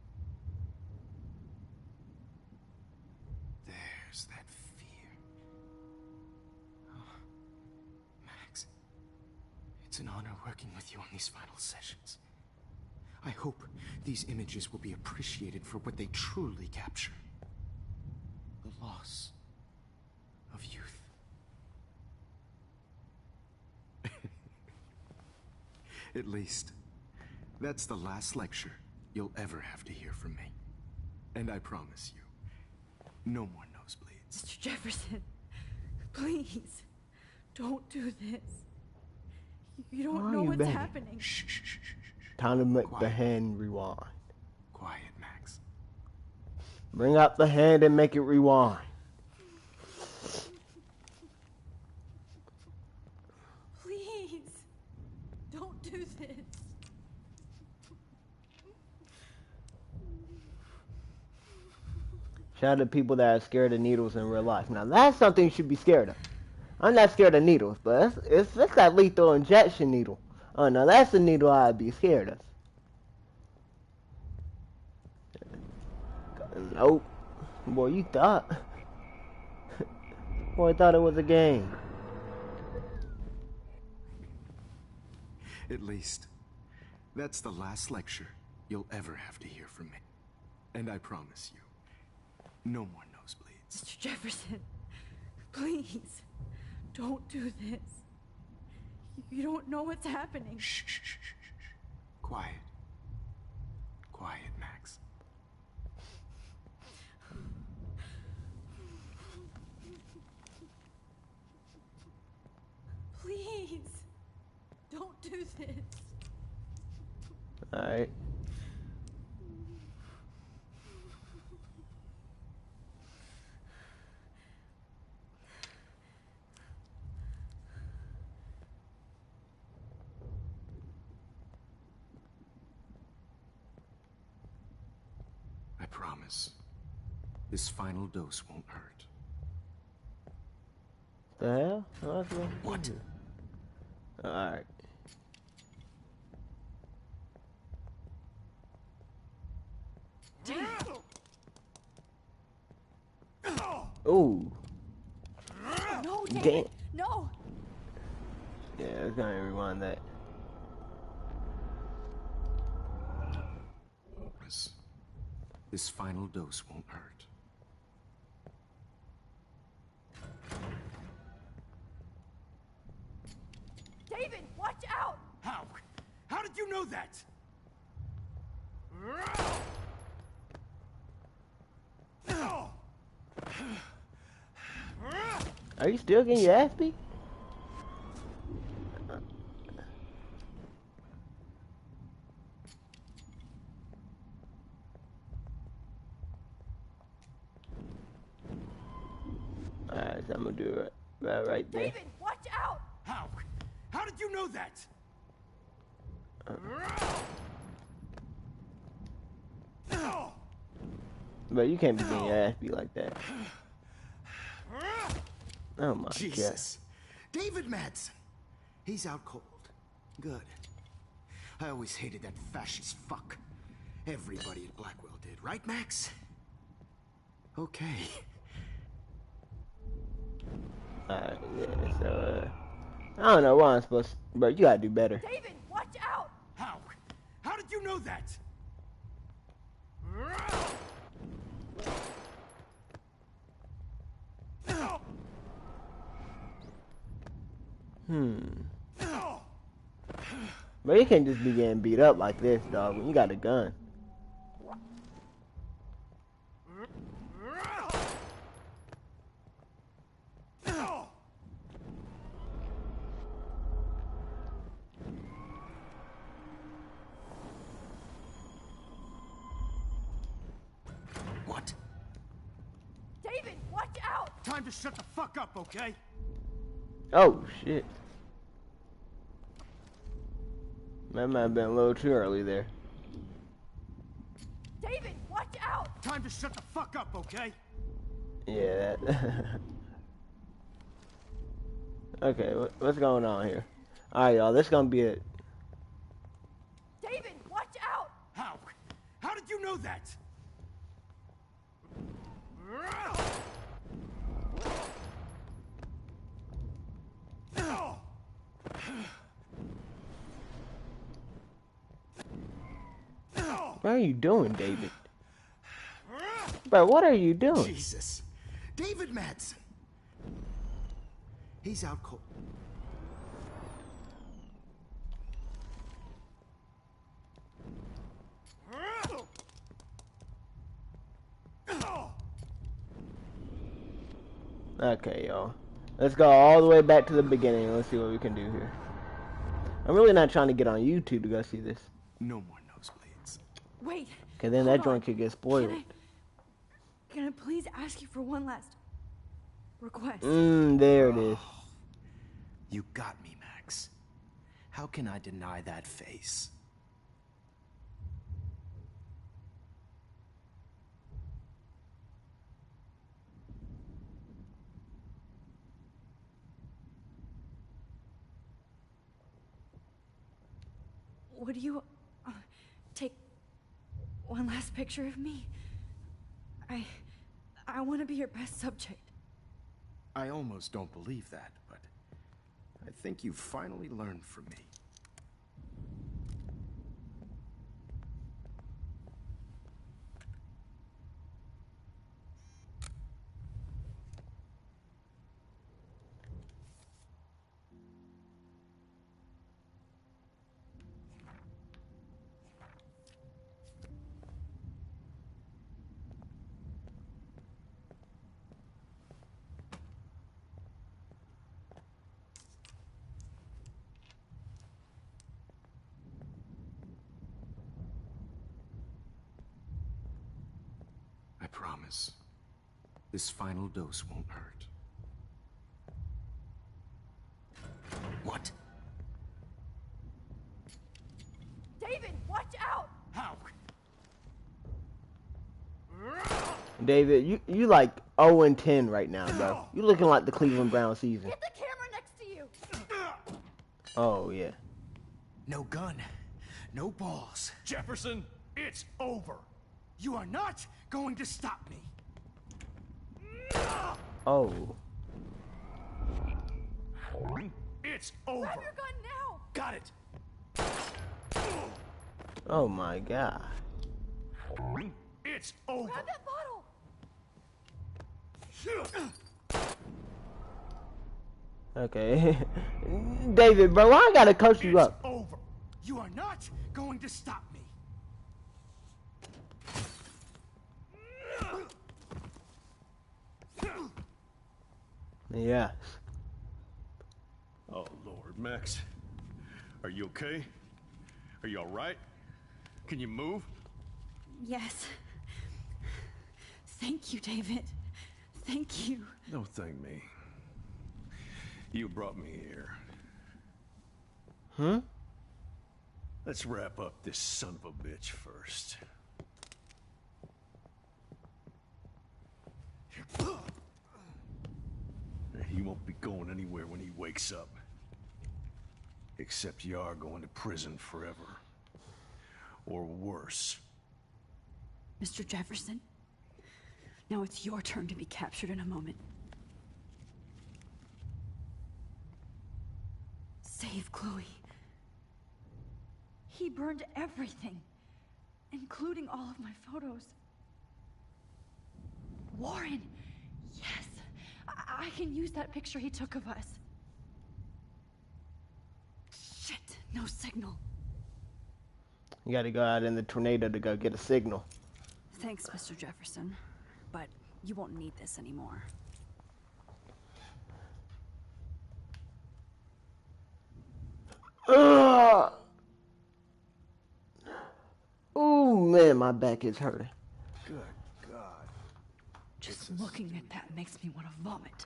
There's that fear. Oh, Max, it's an honor working with you on these final sessions. I hope these images will be appreciated for what they truly capture. The loss of youth. At least, that's the last lecture you'll ever have to hear from me. And I promise you, no more nosebleeds. Mr. Jefferson, please, don't do this. You don't know what's happening. Shh, shh, shh, shh. Time to make the hand rewind. Quiet, Max. Bring out the hand and make it rewind. Please, don't do this. Shout out to people that are scared of needles in real life. Now that's something you should be scared of. I'm not scared of needles, but it's that lethal injection needle. Oh no, that's the needle I'd be scared of. Nope. Boy, you thought. Boy, I thought it was a game. At least, that's the last lecture you'll ever have to hear from me. And I promise you, no more nosebleeds. Mr. Jefferson, please, don't do this. You don't know what's happening. Shh, shh, shh, shh, shh. Quiet. Quiet, Max. Please, don't do this. Alright. I promise, this final dose won't hurt. The hell? What? Alright. Ooh. No, Damn. David, no. Yeah, it's gonna rewind that. This final dose won't hurt. David, watch out! How? How did you know that? Are you still getting your ass beat? Alright, so I'm gonna do it right there. David, watch out! How? How did you know that? But you can't be getting your ass beat like that. Oh my Jesus. David Madsen. He's out cold. Good. I always hated that fascist fuck. Everybody at Blackwell did, right, Max? Okay. Alright, yeah, so, I don't know what I'm supposed to, but you gotta do better. David, watch out! How? How did you know that? But you can't just be getting beat up like this, dog, when you got a gun. What? David, watch out! Time to shut the fuck up, okay? Oh, shit. That might have been a little too early there. David, watch out! Time to shut the fuck up, okay? Yeah, that... Okay, what's going on here? Alright, y'all, this is gonna be it. David, watch out! How? How did you know that? What are you doing, David? Bro, what are you doing? Jesus. David Madsen. He's out cold. Okay, y'all. Let's go all the way back to the beginning. Let's see what we can do here. I'm really not trying to get on YouTube to go see this. No more nosebleeds. Wait. Cause then that joint could get spoiled. Can I please ask you for one last request? There it is. You got me, Max. How can I deny that face? Would you take one last picture of me? I want to be your best subject. I almost don't believe that, but I think you've finally learned from me. I promise. This final dose won't hurt. What? David, watch out! How? David, you like 0-10 right now, bro. You looking like the Cleveland Browns season. Get the camera next to you! Oh, yeah. No gun. No balls. Jefferson, it's over. You are not going to stop me. Oh. It's over. Grab your gun now! Got it. Oh my god. It's over. Grab that bottle! Okay. David, bro, I gotta coach you up. Over. You are not going to stop me. Yeah. Oh, Lord, Max. Are you okay? Are you all right? Can you move? Yes. Thank you, David. Thank you. Don't thank me. You brought me here. Hmm? Let's wrap up this son of a bitch first. He won't be going anywhere when he wakes up. Except you are going to prison forever. Or worse. Mr. Jefferson, now it's your turn to be captured in a moment. Save Chloe. He burned everything, including all of my photos. Warren! Yes! I can use that picture he took of us. Shit, no signal. You gotta go out in the tornado to go get a signal. Thanks, Mr. Jefferson, but you won't need this anymore. Oh man, my back is hurting. Good God. Just looking at that makes me want to vomit.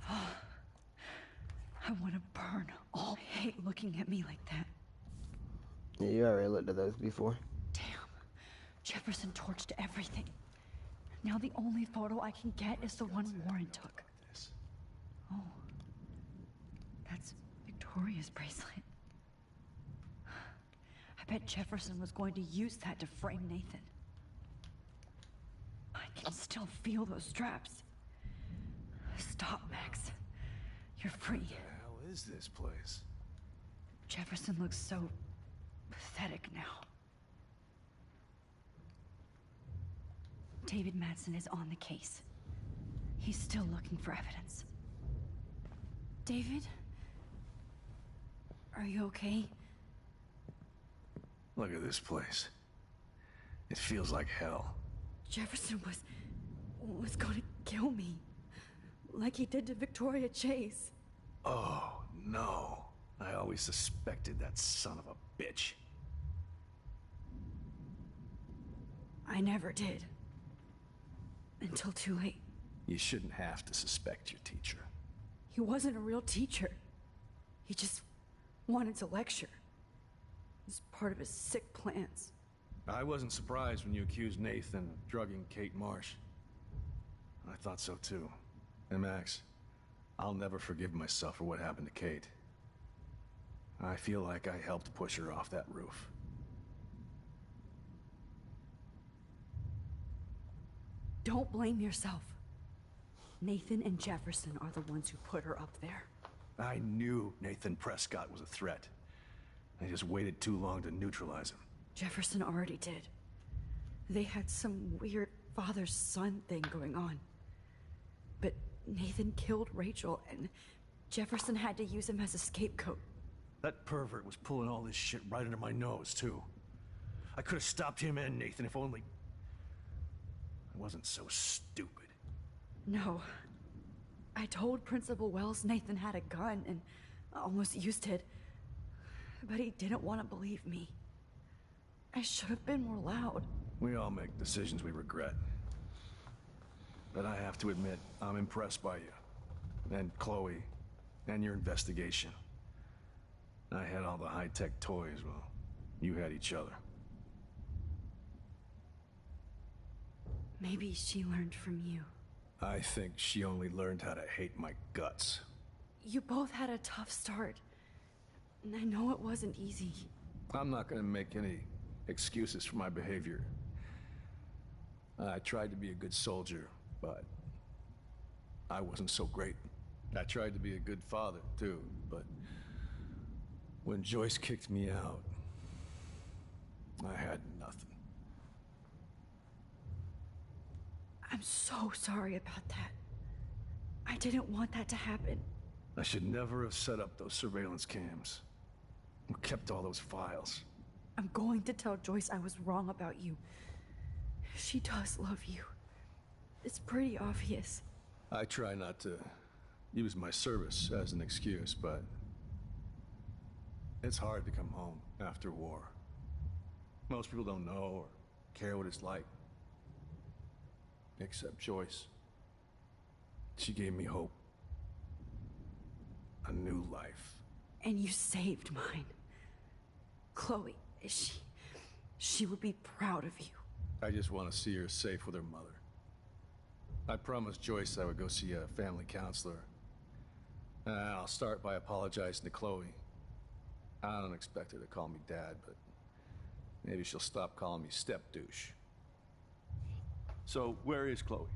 I want to burn all. I hate looking at me like that. Yeah, you already looked at those before. Damn. Jefferson torched everything. Now the only photo I can get is the one Warren took. Oh. That's Victoria's bracelet. I bet Jefferson was going to use that to frame Nathan. I can still feel those straps. Stop, Max. You're free. What the hell is this place? Jefferson looks so pathetic now. David Madsen is on the case. He's still looking for evidence. David? Are you okay? Look at this place. It feels like hell. Jefferson was going to kill me. Like he did to Victoria Chase. Oh, no. I always suspected that son of a bitch. I never did. Until too late. You shouldn't have to suspect your teacher. He wasn't a real teacher. He just wanted to lecture. It was part of his sick plans. I wasn't surprised when you accused Nathan of drugging Kate Marsh. I thought so too. And Max, I'll never forgive myself for what happened to Kate. I feel like I helped push her off that roof. Don't blame yourself. Nathan and Jefferson are the ones who put her up there. I knew Nathan Prescott was a threat. I just waited too long to neutralize him. Jefferson already did. They had some weird father-son thing going on. But Nathan killed Rachel, and Jefferson had to use him as a scapegoat. That pervert was pulling all this shit right under my nose, too. I could have stopped him and Nathan if only... I wasn't so stupid. No. I told Principal Wells Nathan had a gun and almost used it. But he didn't want to believe me. I should have been more loud. We all make decisions we regret. But I have to admit, I'm impressed by you. And Chloe. And your investigation. I had all the high-tech toys, well, you had each other. Maybe she learned from you. I think she only learned how to hate my guts. You both had a tough start. And I know it wasn't easy. I'm not gonna make any excuses for my behavior. I tried to be a good soldier, but I wasn't so great. I tried to be a good father, too, but when Joyce kicked me out, I had nothing. I'm so sorry about that. I didn't want that to happen. I should never have set up those surveillance cams. Or kept all those files. I'm going to tell Joyce I was wrong about you. She does love you. It's pretty obvious. I try not to use my service as an excuse, but it's hard to come home after war. Most people don't know or care what it's like. Except Joyce. She gave me hope. A new life. And you saved mine. Chloe, she would be proud of you. I just want to see her safe with her mother. I promised Joyce I would go see a family counselor. I'll start by apologizing to Chloe. I don't expect her to call me Dad, but maybe she'll stop calling me step-douche. So, where is Chloe?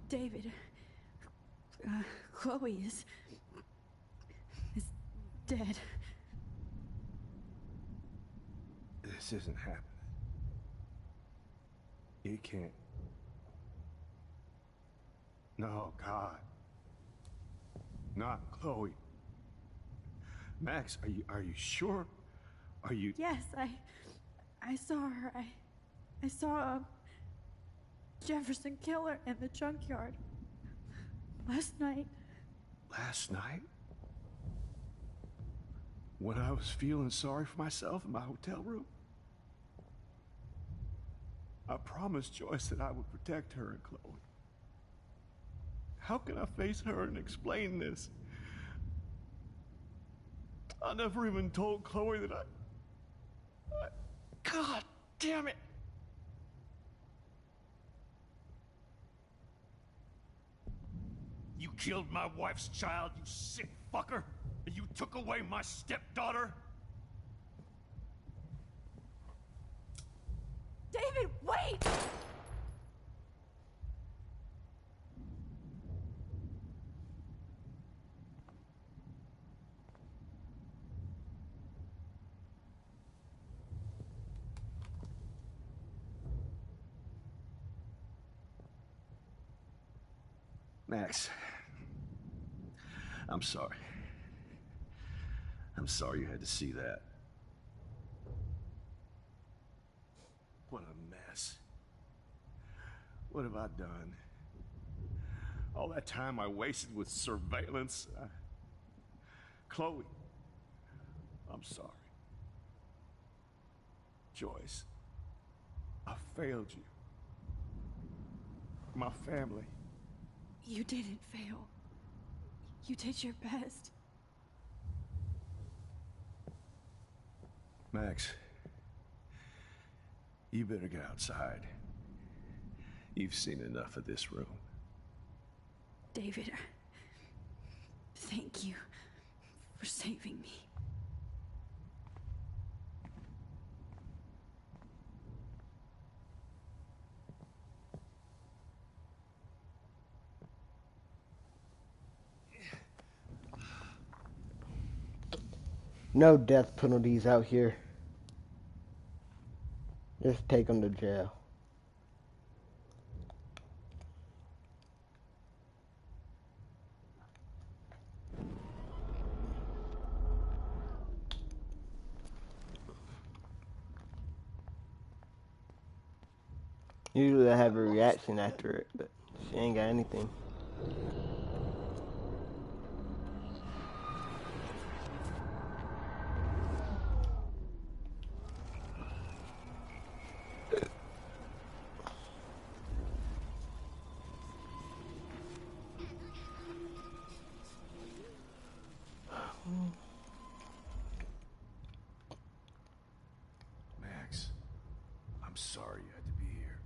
David, Chloe is dead. This isn't happening. It can't. No, God. Not Chloe. Max, are you sure? Are you... Yes, I saw her. I saw a Jefferson killer in the junkyard last night. Last night? When I was feeling sorry for myself in my hotel room? I promised Joyce that I would protect her and Chloe. How can I face her and explain this? I never even told Chloe that I... God damn it! You killed my wife's child, you sick fucker! And you took away my stepdaughter? David, wait! Max, I'm sorry. I'm sorry you had to see that. What a mess. What have I done? All that time I wasted with surveillance. Chloe, I'm sorry. Joyce, I failed you. My family. You didn't fail. You did your best. Max, you better get outside. You've seen enough of this room. David, thank you for saving me. No death penalties out here. Just take them to jail. Usually I have a reaction after it, but she ain't got anything. Max, I'm sorry you had to be here.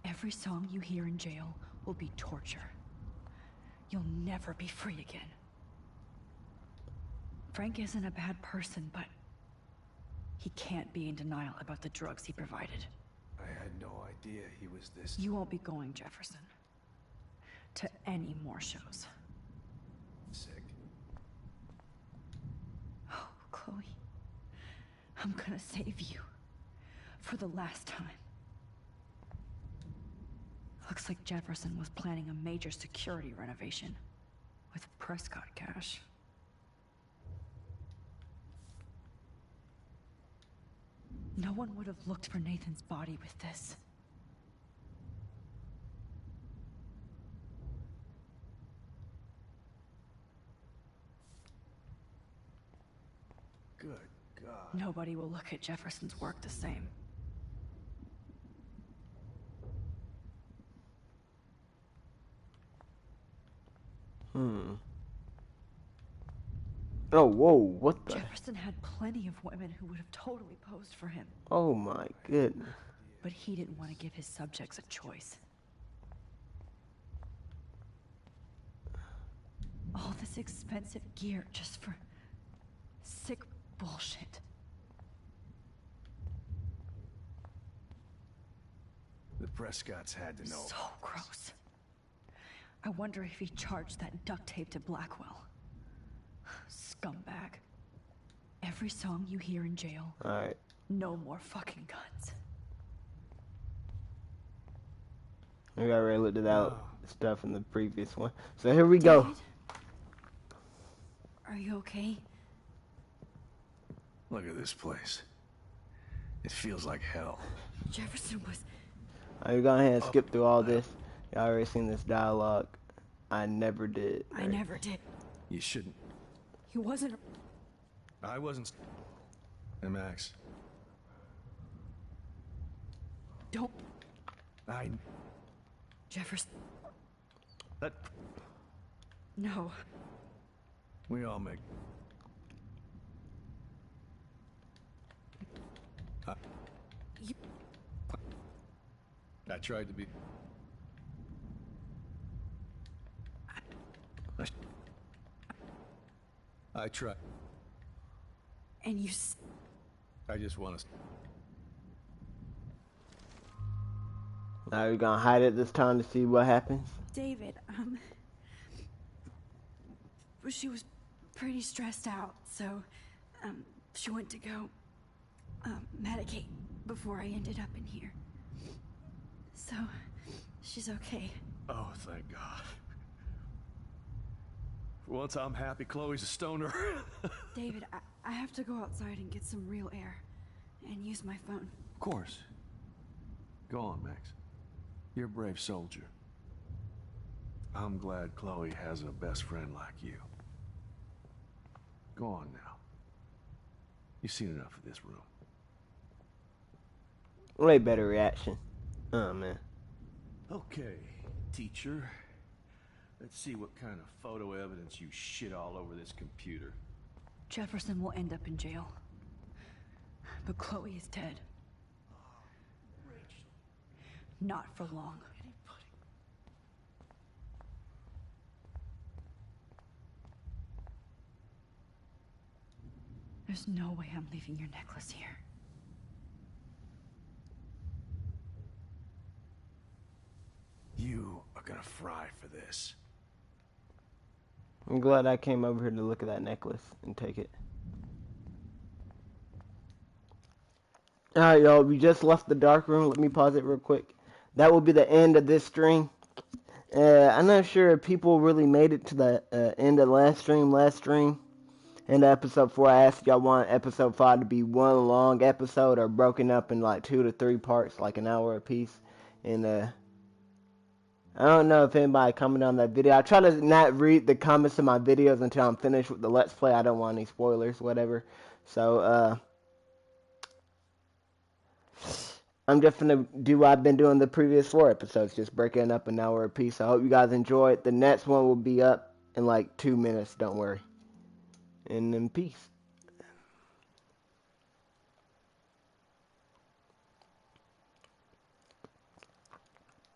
Every song you hear in jail will be torture. You'll never be free again. Frank isn't a bad person, but he can't be in denial about the drugs he provided. I had no idea he was this... You won't be going, Jefferson. to any more shows. Sick. Oh, Chloe. I'm gonna save you. For the last time. Looks like Jefferson was planning a major security renovation. With Prescott cash. No one would have looked for Nathan's body with this. Good God. Nobody will look at Jefferson's work the same. Oh, whoa, what the? Jefferson had plenty of women who would have totally posed for him. Oh my goodness. But he didn't want to give his subjects a choice. All this expensive gear just for sick bullshit. The Prescotts had to know. So gross. I wonder if he charged that duct tape to Blackwell. Scumbag. Every song you hear in jail. Alright. No more fucking guns. We already looked at that stuff in the previous one. So here we go. Are you okay? Look at this place. It feels like hell. Jefferson was... Are you gonna ahead and skip through all this? Y'all already seen this dialogue. I never did. I never did. You shouldn't. He wasn't... I wasn't. Hey, Max. Don't... I... Jefferson... That... No. We all make... I tried to be... I tried. And you... I just want to... Now we're gonna hide it this time to see what happens. David, she was pretty stressed out, so, she went to go, medicate before I ended up in here. So, she's okay. Oh, thank God. For once I'm happy Chloe's a stoner. David, I have to go outside and get some real air. And use my phone. Of course. Go on, Max. You're a brave soldier. I'm glad Chloe has a best friend like you. Go on now. You've seen enough of this room. Way better reaction. Oh, man. Okay, teacher. Let's see what kind of photo evidence you shit all over this computer. Jefferson will end up in jail. But Chloe is dead. Not for long. There's no way I'm leaving your necklace here. You are gonna fry for this. I'm glad I came over here to look at that necklace and take it. Alright, y'all, we just left the dark room. Let me pause it real quick. That will be the end of this stream. I'm not sure if people really made it to the end of last stream. In episode 4, I asked y'all want episode 5 to be one long episode or broken up in like 2 to 3 parts, like an hour apiece. And I don't know if anybody commented on that video. I try to not read the comments of my videos until I'm finished with the Let's Play. I don't want any spoilers, whatever. So, I'm just gonna do what I've been doing the previous 4 episodes, just breaking up an hour apiece. I hope you guys enjoy it. The next one will be up in like 2 minutes, don't worry. And then peace.